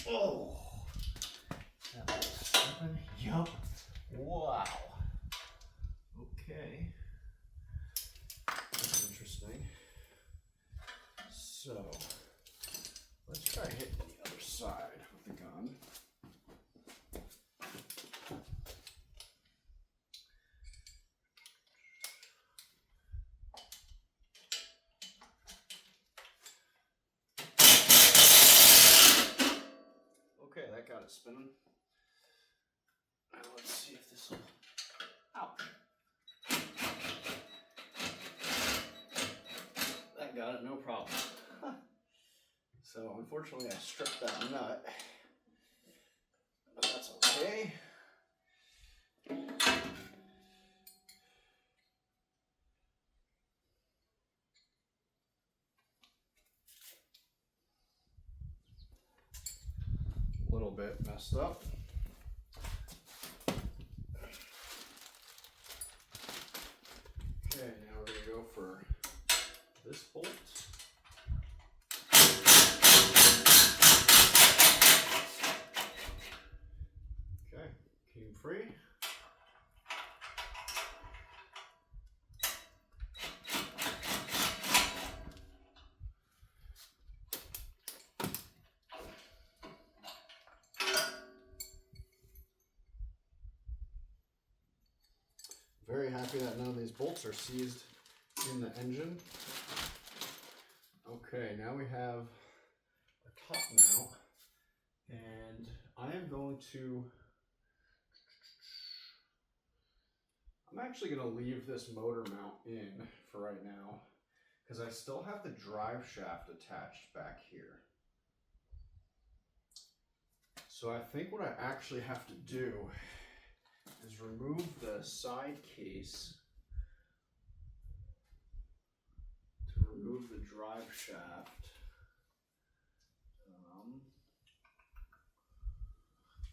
Oh, that was something. Yup. Wow. Okay. That's interesting. So, let's try hitting the other side with the gun. Okay, that got it spinning. Now let's see if this will. Ouch. That got it, no problem. So unfortunately I stripped that nut, but that's okay. A little bit messed up. Okay, now we're going to go for this bolt. Okay, came free. Very happy that none of these bolts are seized in the engine. Okay, now we have our top mount, and I am going to, I'm actually going to leave this motor mount in for right now because I still have the drive shaft attached back here. So I think what I actually have to do is remove the side case to remove the drive shaft.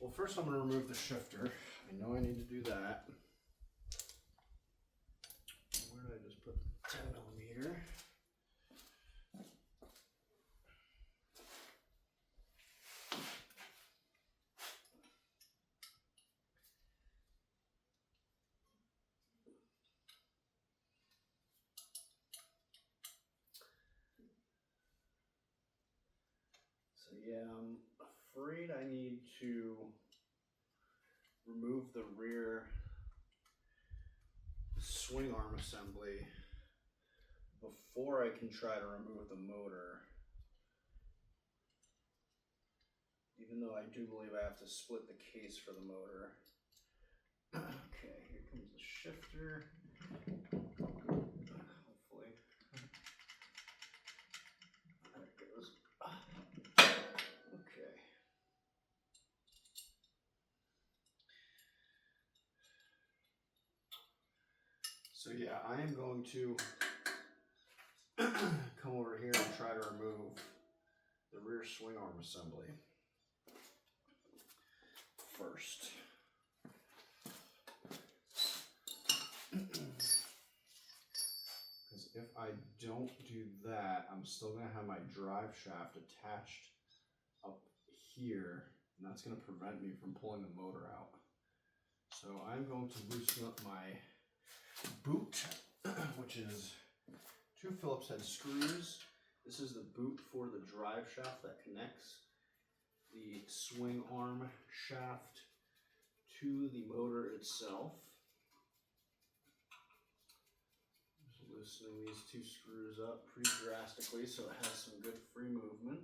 Well, first I'm going to remove the shifter. I know I need to do that. Where did I just put the 10mm? So yeah, I'm afraid I need to remove the rear swing arm assembly before I can try to remove the motor. Even though I do believe I have to split the case for the motor. Okay, here comes the shifter. Hopefully. There it goes. Okay. So yeah, I am going to come over here and try to remove the rear swing arm assembly first. Because if I don't do that, I'm still going to have my drive shaft attached up here, and that's going to prevent me from pulling the motor out. So I'm going to loosen up my boot, which is 2 Phillips head screws. This is the boot for the drive shaft that connects the swing arm shaft to the motor itself. Just loosening these 2 screws up pretty drastically so it has some good free movement.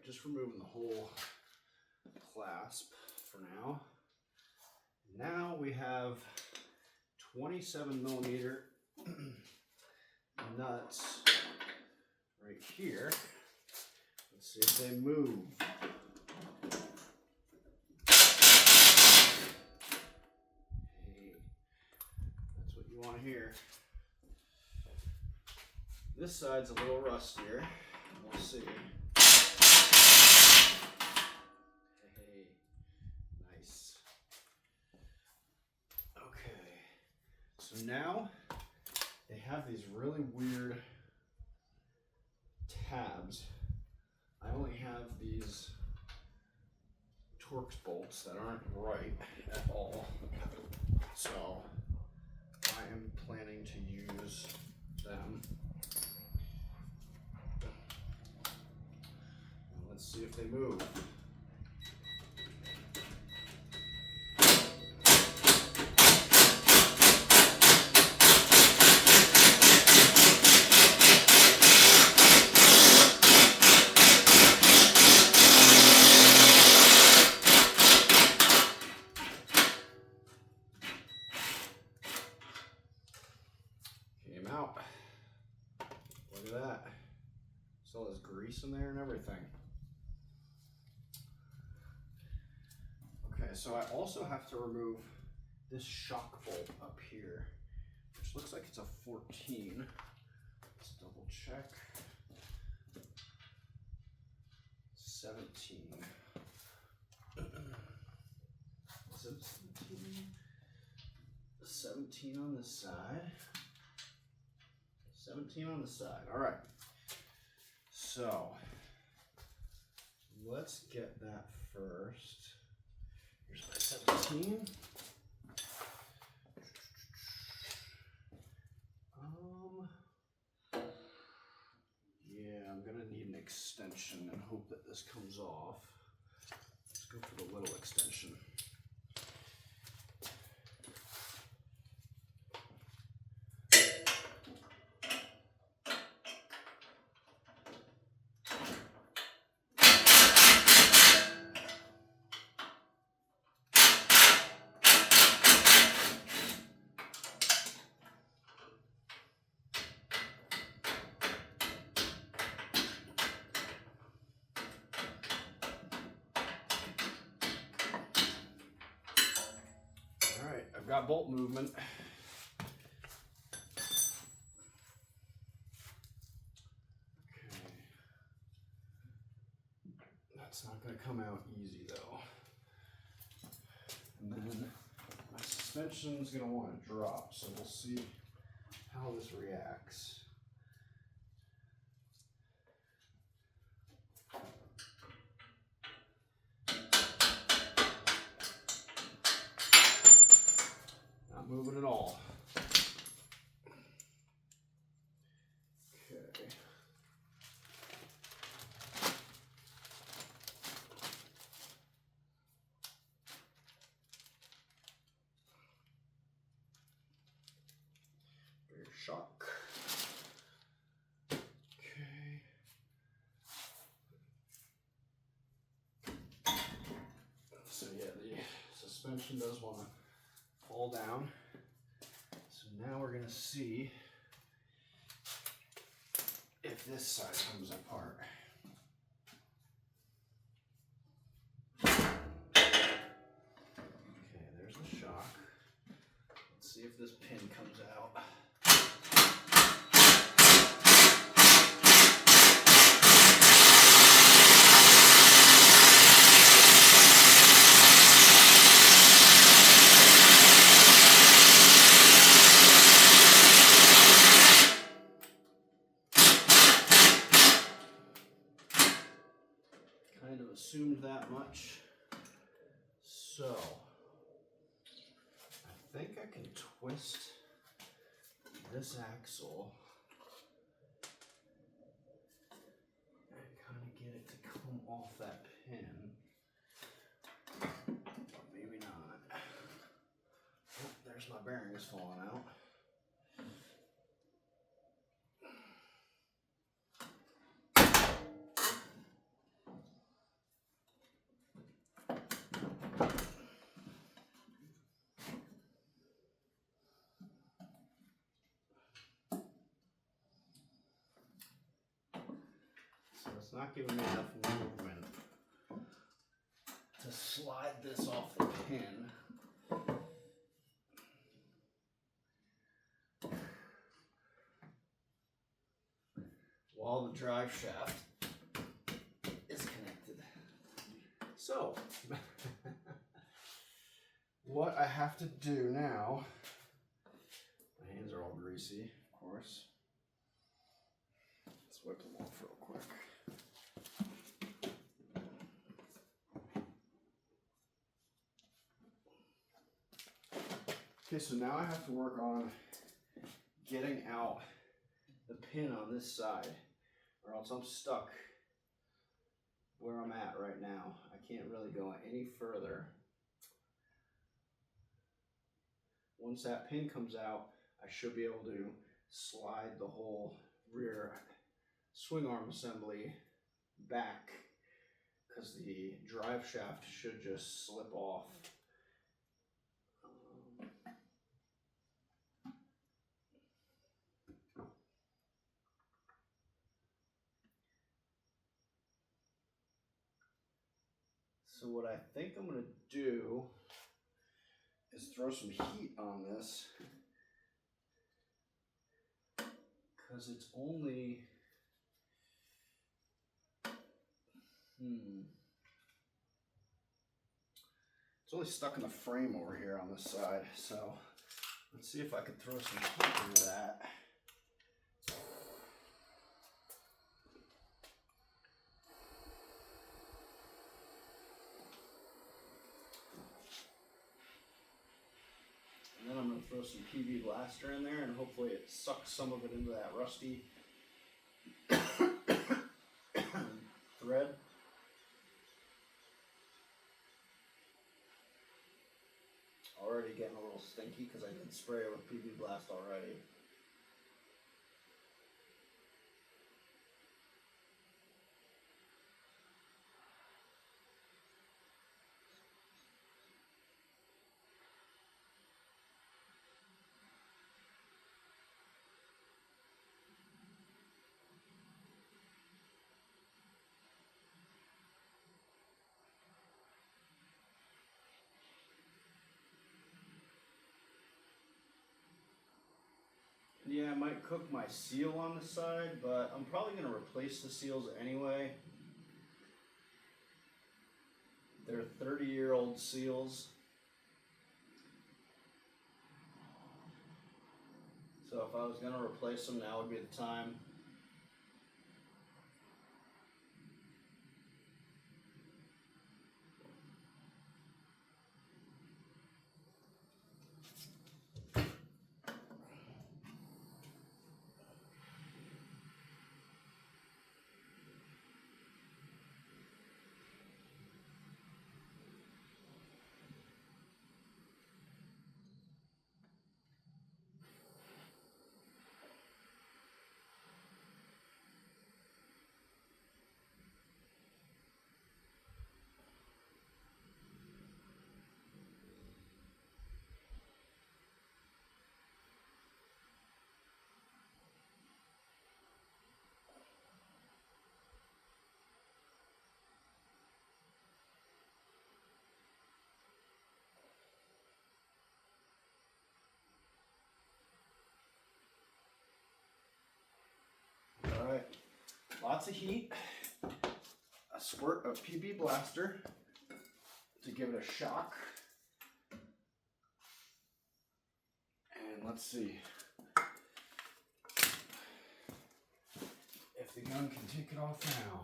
just removing the whole clasp for now. Now we have 27mm nuts right here. Let's see if they move. Hey, that's what you want to hear. This side's a little rustier. We'll see. Hey, nice. Okay, so now they have these really weird tabs. I only have these Torx bolts that aren't right at all, so I am planning to use them. Let's see if they move. Came out. Look at that. Still has grease in there and everything. Okay, so I also have to remove this shock bolt up here, which looks like it's a 14. Let's double check. 17. Is it 17? 17 on this side. 17 on the side. All right. So let's get that first. Here's my 17. Yeah, I'm gonna need an extension and hope that this comes off. Let's go for the little extension. I've got bolt movement. Okay. That's not going to come out easy though. And then my suspension's going to want to drop, so we'll see how this reacts. Moving at all. Okay. Rear shock. Okay. So yeah, the suspension does want to fall down. So now we're going to see if this side comes apart. Okay, there's the shock. Let's see if this pin comes out. Kind of assumed that much. So I think I can twist this axle and kind of get it to come off that pin. But maybe not. Oh, there's my bearings falling out. not giving me enough movement to slide this off the pin. While the drive shaft is connected. So, what I have to do now, my hands are all greasy, of course. Let's wipe them off real quick. Okay, so now I have to work on getting out the pin on this side, or else I'm stuck where I'm at right now. I can't really go any further. Once that pin comes out, I should be able to slide the whole rear swing arm assembly back, because the drive shaft should just slip off. So what I think I'm going to do is throw some heat on this, because it's only it's only stuck in the frame over here on this side. So let's see if I can throw some heat into that. And then I'm going to throw some PB Blaster in there, and hopefully it sucks some of it into that rusty thread. Already getting a little stinky because I did spray it with PB Blast already. Yeah, I might cook my seal on the side, but I'm probably going to replace the seals anyway. They're 30-year-old seals. So if I was going to replace them, now would be the time. Alright, lots of heat, a squirt of PB Blaster to give it a shock, and let's see if the gun can take it off now.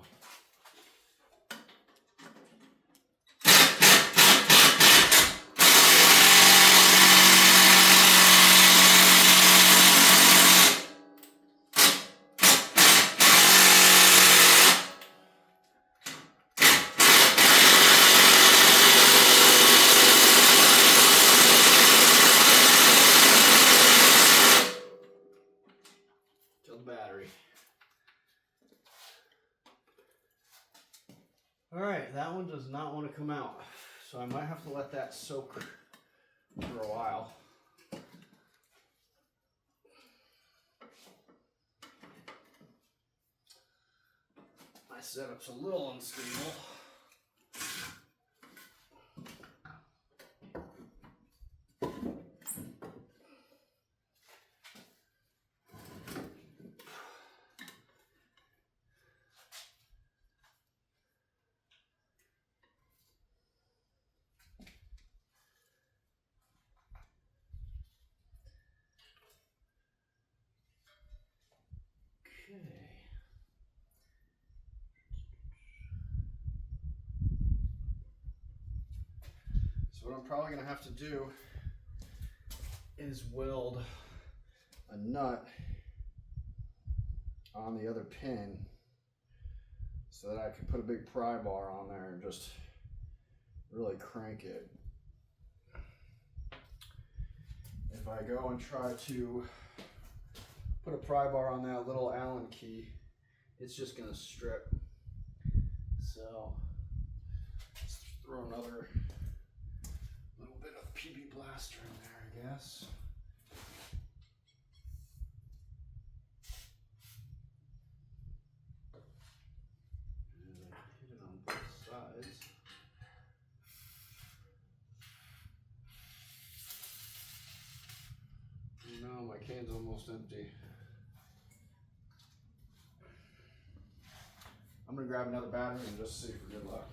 Battery. Alright, that one does not want to come out, so I might have to let that soak for a while. My setup's a little unstable. So what I'm probably going to have to do is weld a nut on the other pin so that I can put a big pry bar on there and just really crank it. If I go and try to put a pry bar on that little Allen key, it's just going to strip. So let's throw another little bit of PB Blaster in there, I guess. And I hit it on both sides. No, my can's almost empty. I'm gonna grab another battery and just see for good luck.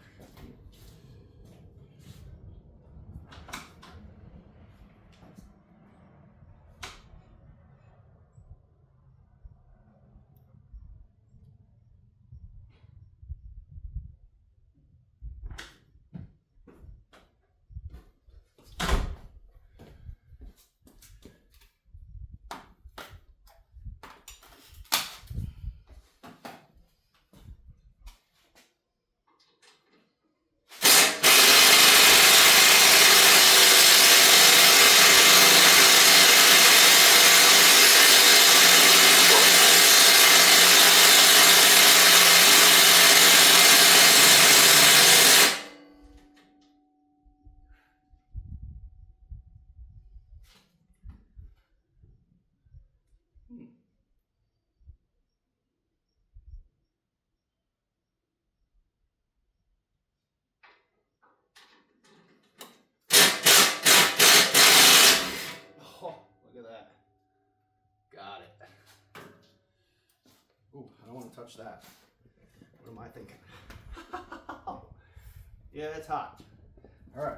Oh, look at that. Got it. Ooh, I don't want to touch that. What am I thinking? Yeah, it's hot. All right.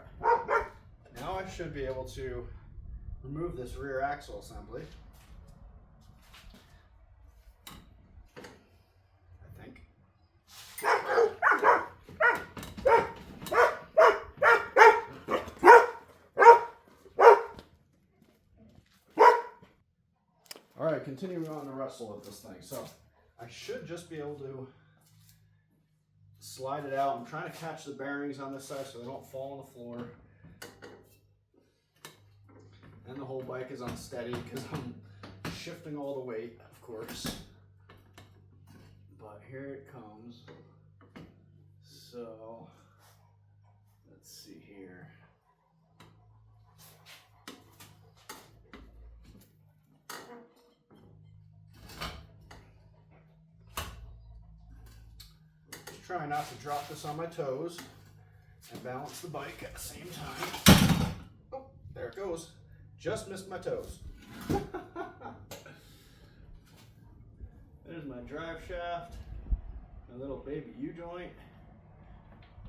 Now I should be able to remove this rear axle assembly. I think. All right, continuing on to wrestle with this thing. So I should just be able to slide it out. I'm trying to catch the bearings on this side so they don't fall on the floor. And the whole bike is unsteady because I'm shifting all the weight, of course. But here it comes. So let's see here. Just trying not to drop this on my toes and balance the bike at the same time. Oh, there it goes. Just missed my toes. There's my drive shaft, my little baby U-joint.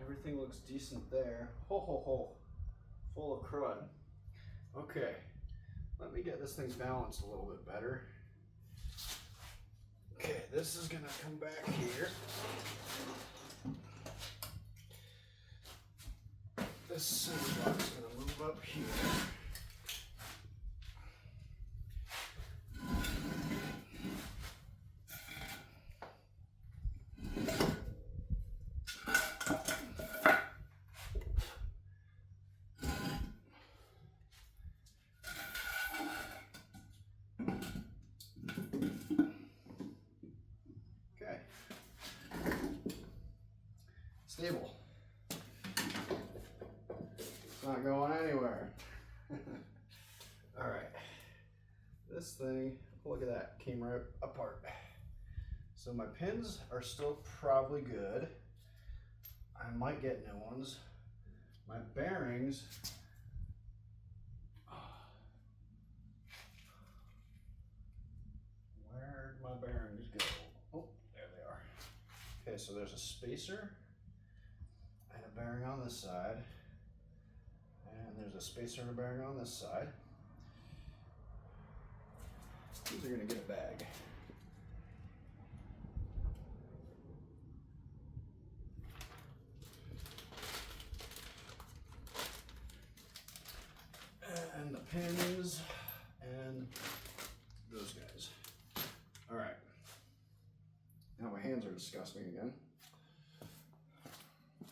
Everything looks decent there. Ho ho ho, full of crud. Okay, let me get this thing balanced a little bit better. Okay, this is gonna come back here. This center block's gonna move up here. Stable. It's not going anywhere. All right. This thing, look at that, came right apart. So my pins are still probably good. I might get new ones. My bearings, where'd my bearings go? Oh, there they are. Okay, so there's a spacer and a bearing on this side. And there's a spacer and a bearing on this side. These are gonna get a bag. And the pins and those guys. All right. Now my hands are disgusting again.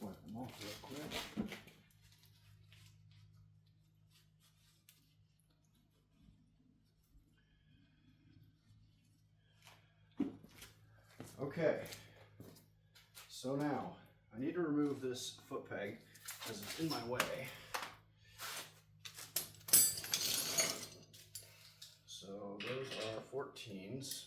Wipe them off real quick. Okay, so now I need to remove this foot peg as it's in my way. So those are 14s.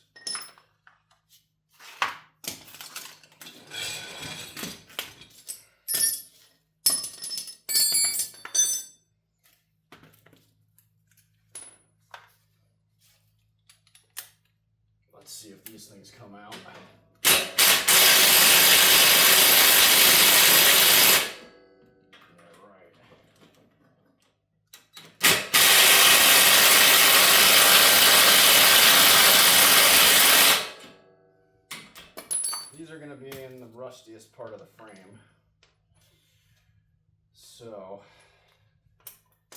Let's see if these things come out. These are going to be in the rustiest part of the frame, so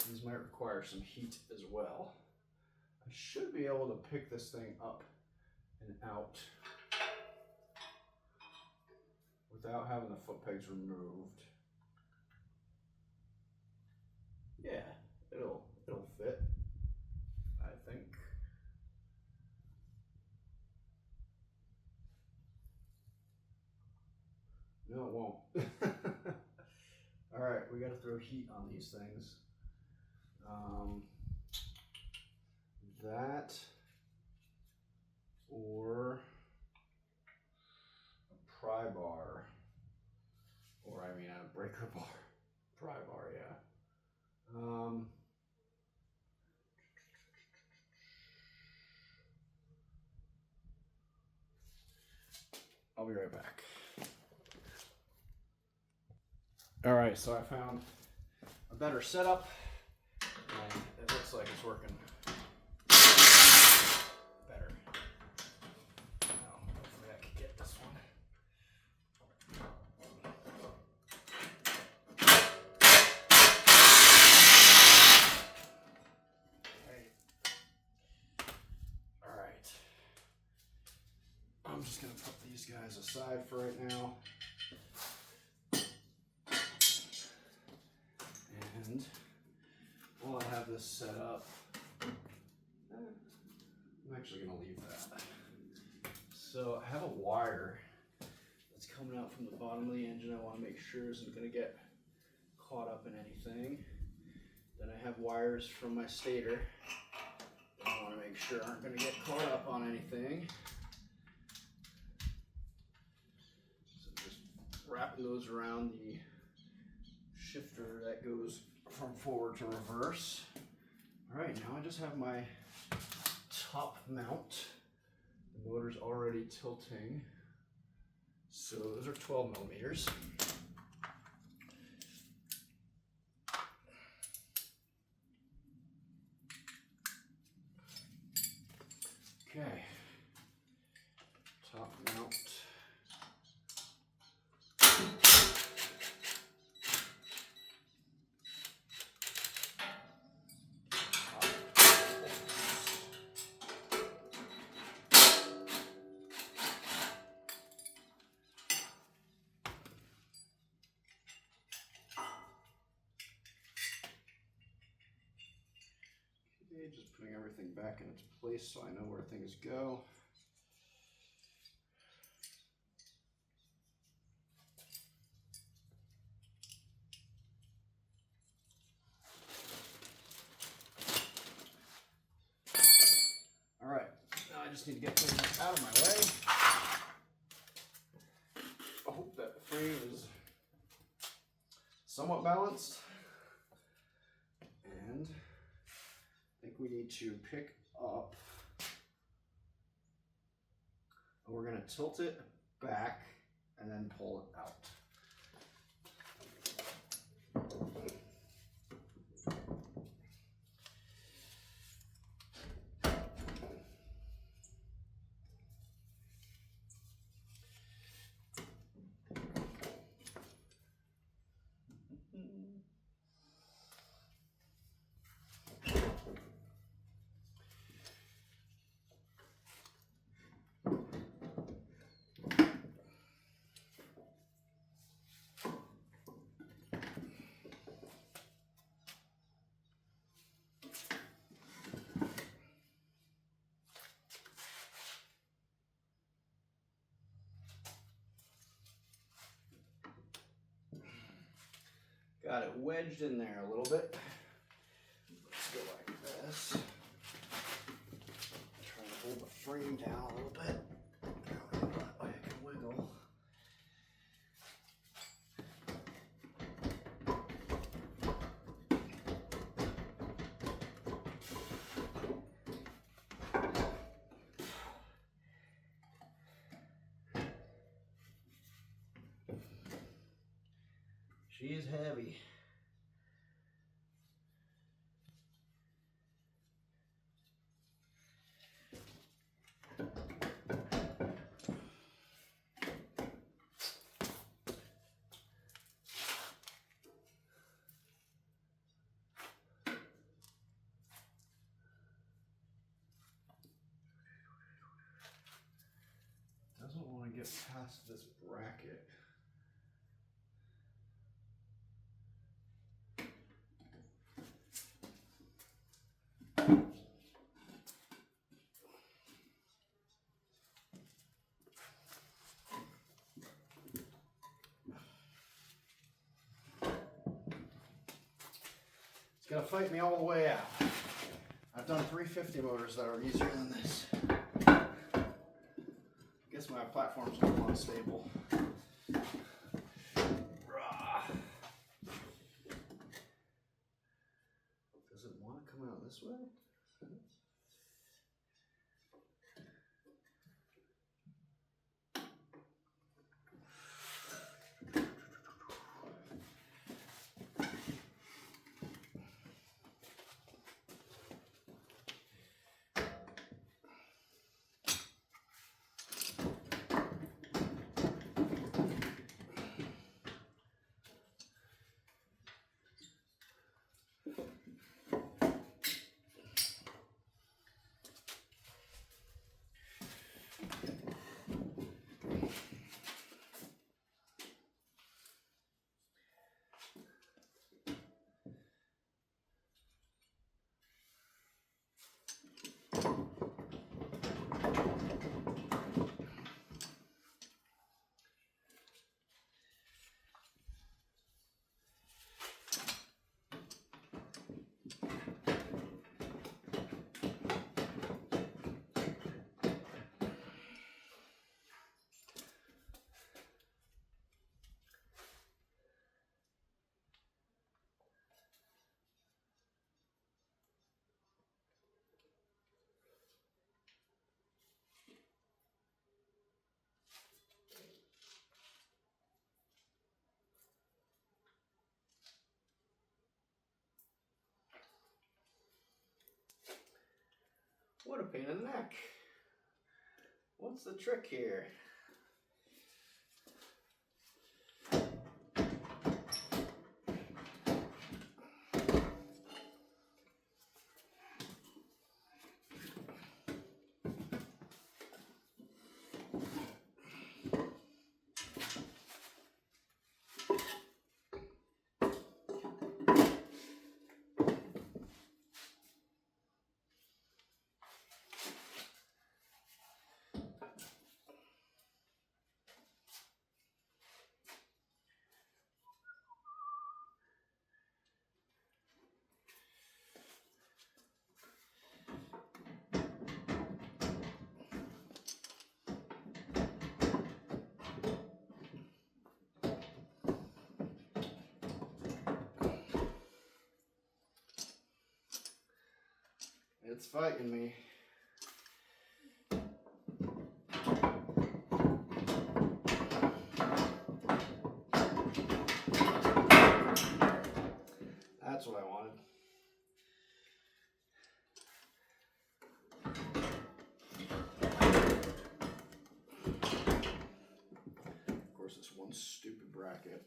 these might require some heat as well. I should be able to pick this thing up and out without having the foot pegs removed. Yeah, it'll fit, I think. No, it won't. All right, we got to throw heat on these things. That or a pry bar, or I mean a breaker bar. Pry bar, yeah. I'll be right back. All right, so I found a better setup, and it looks like it's working better. Now, hopefully I can get this one. Okay. All right. I'm just gonna put these guys aside for right now. And while I have this set up, I'm actually going to leave that. So I have a wire that's coming out from the bottom of the engine. I want to make sure isn't going to get caught up in anything. Then I have wires from my stator that I want to make sure aren't going to get caught up on anything. So just wrapping those around the shifter that goes from forward to reverse. All right, now I just have my top mount. The motor's already tilting. So those are 12 millimeters. Okay, top mount. Just putting everything back in its place so I know where things go. All right, now I just need to get things out of my way. somewhat balanced. And I think we need to pick up, we're going to tilt it back and then pull it out. Got it wedged in there a little bit. Let's go like this. Try to hold the frame down a little bit. That way I can wiggle. She is heavy. Doesn't want to get past this bracket. It's gonna fight me all the way out. I've done 350 motors that are easier than this. I guess my platform's a little unstable. Does it want to come out this way? What a pain in the neck. What's the trick here? It's fighting me. That's what I wanted. Of course, this one stupid bracket.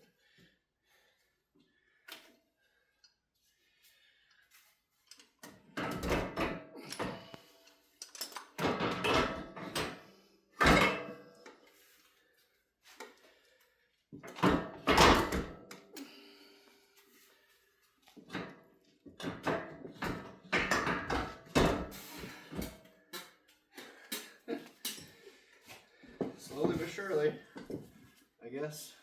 Slowly but surely, I guess.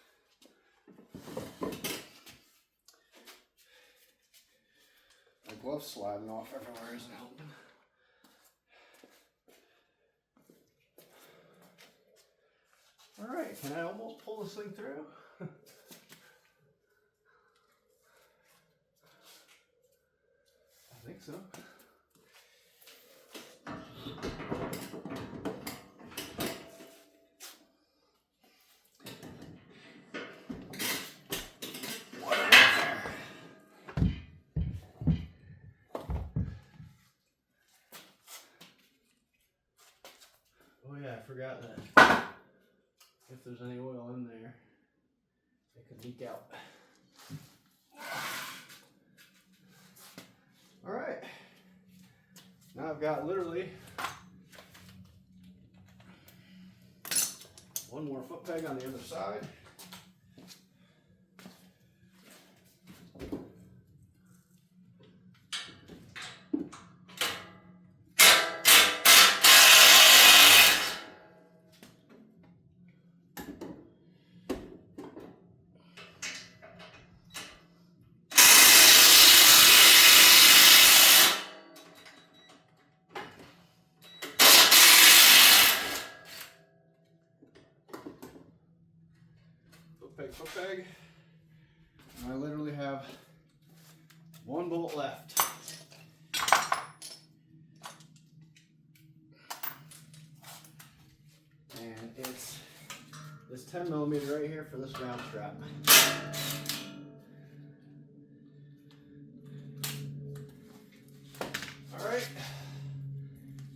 My glove's sliding off everywhere isn't helping. All right, can I almost pull this thing through? I think so. Oh yeah, I forgot that if there's any oil in there, it could leak out. All right, now I've got literally one more foot peg on the other side. Foot peg. And I literally have one bolt left. And it's this 10 millimeter right here for this ground strap. All right.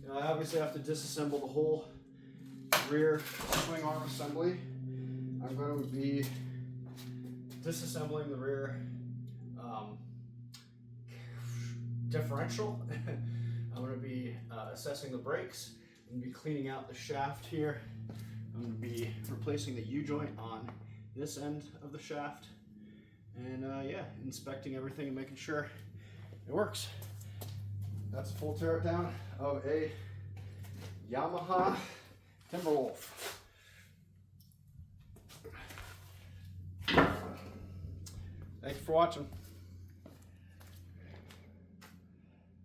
Now I obviously have to disassemble the whole rear swing arm assembly. I'm going to be disassembling the rear differential. I'm going to be assessing the brakes. I'm going to be cleaning out the shaft here. I'm going to be replacing the U-joint on this end of the shaft. And yeah, inspecting everything and making sure it works. That's a full tear down of a Yamaha Timberwolf. Thanks for watching.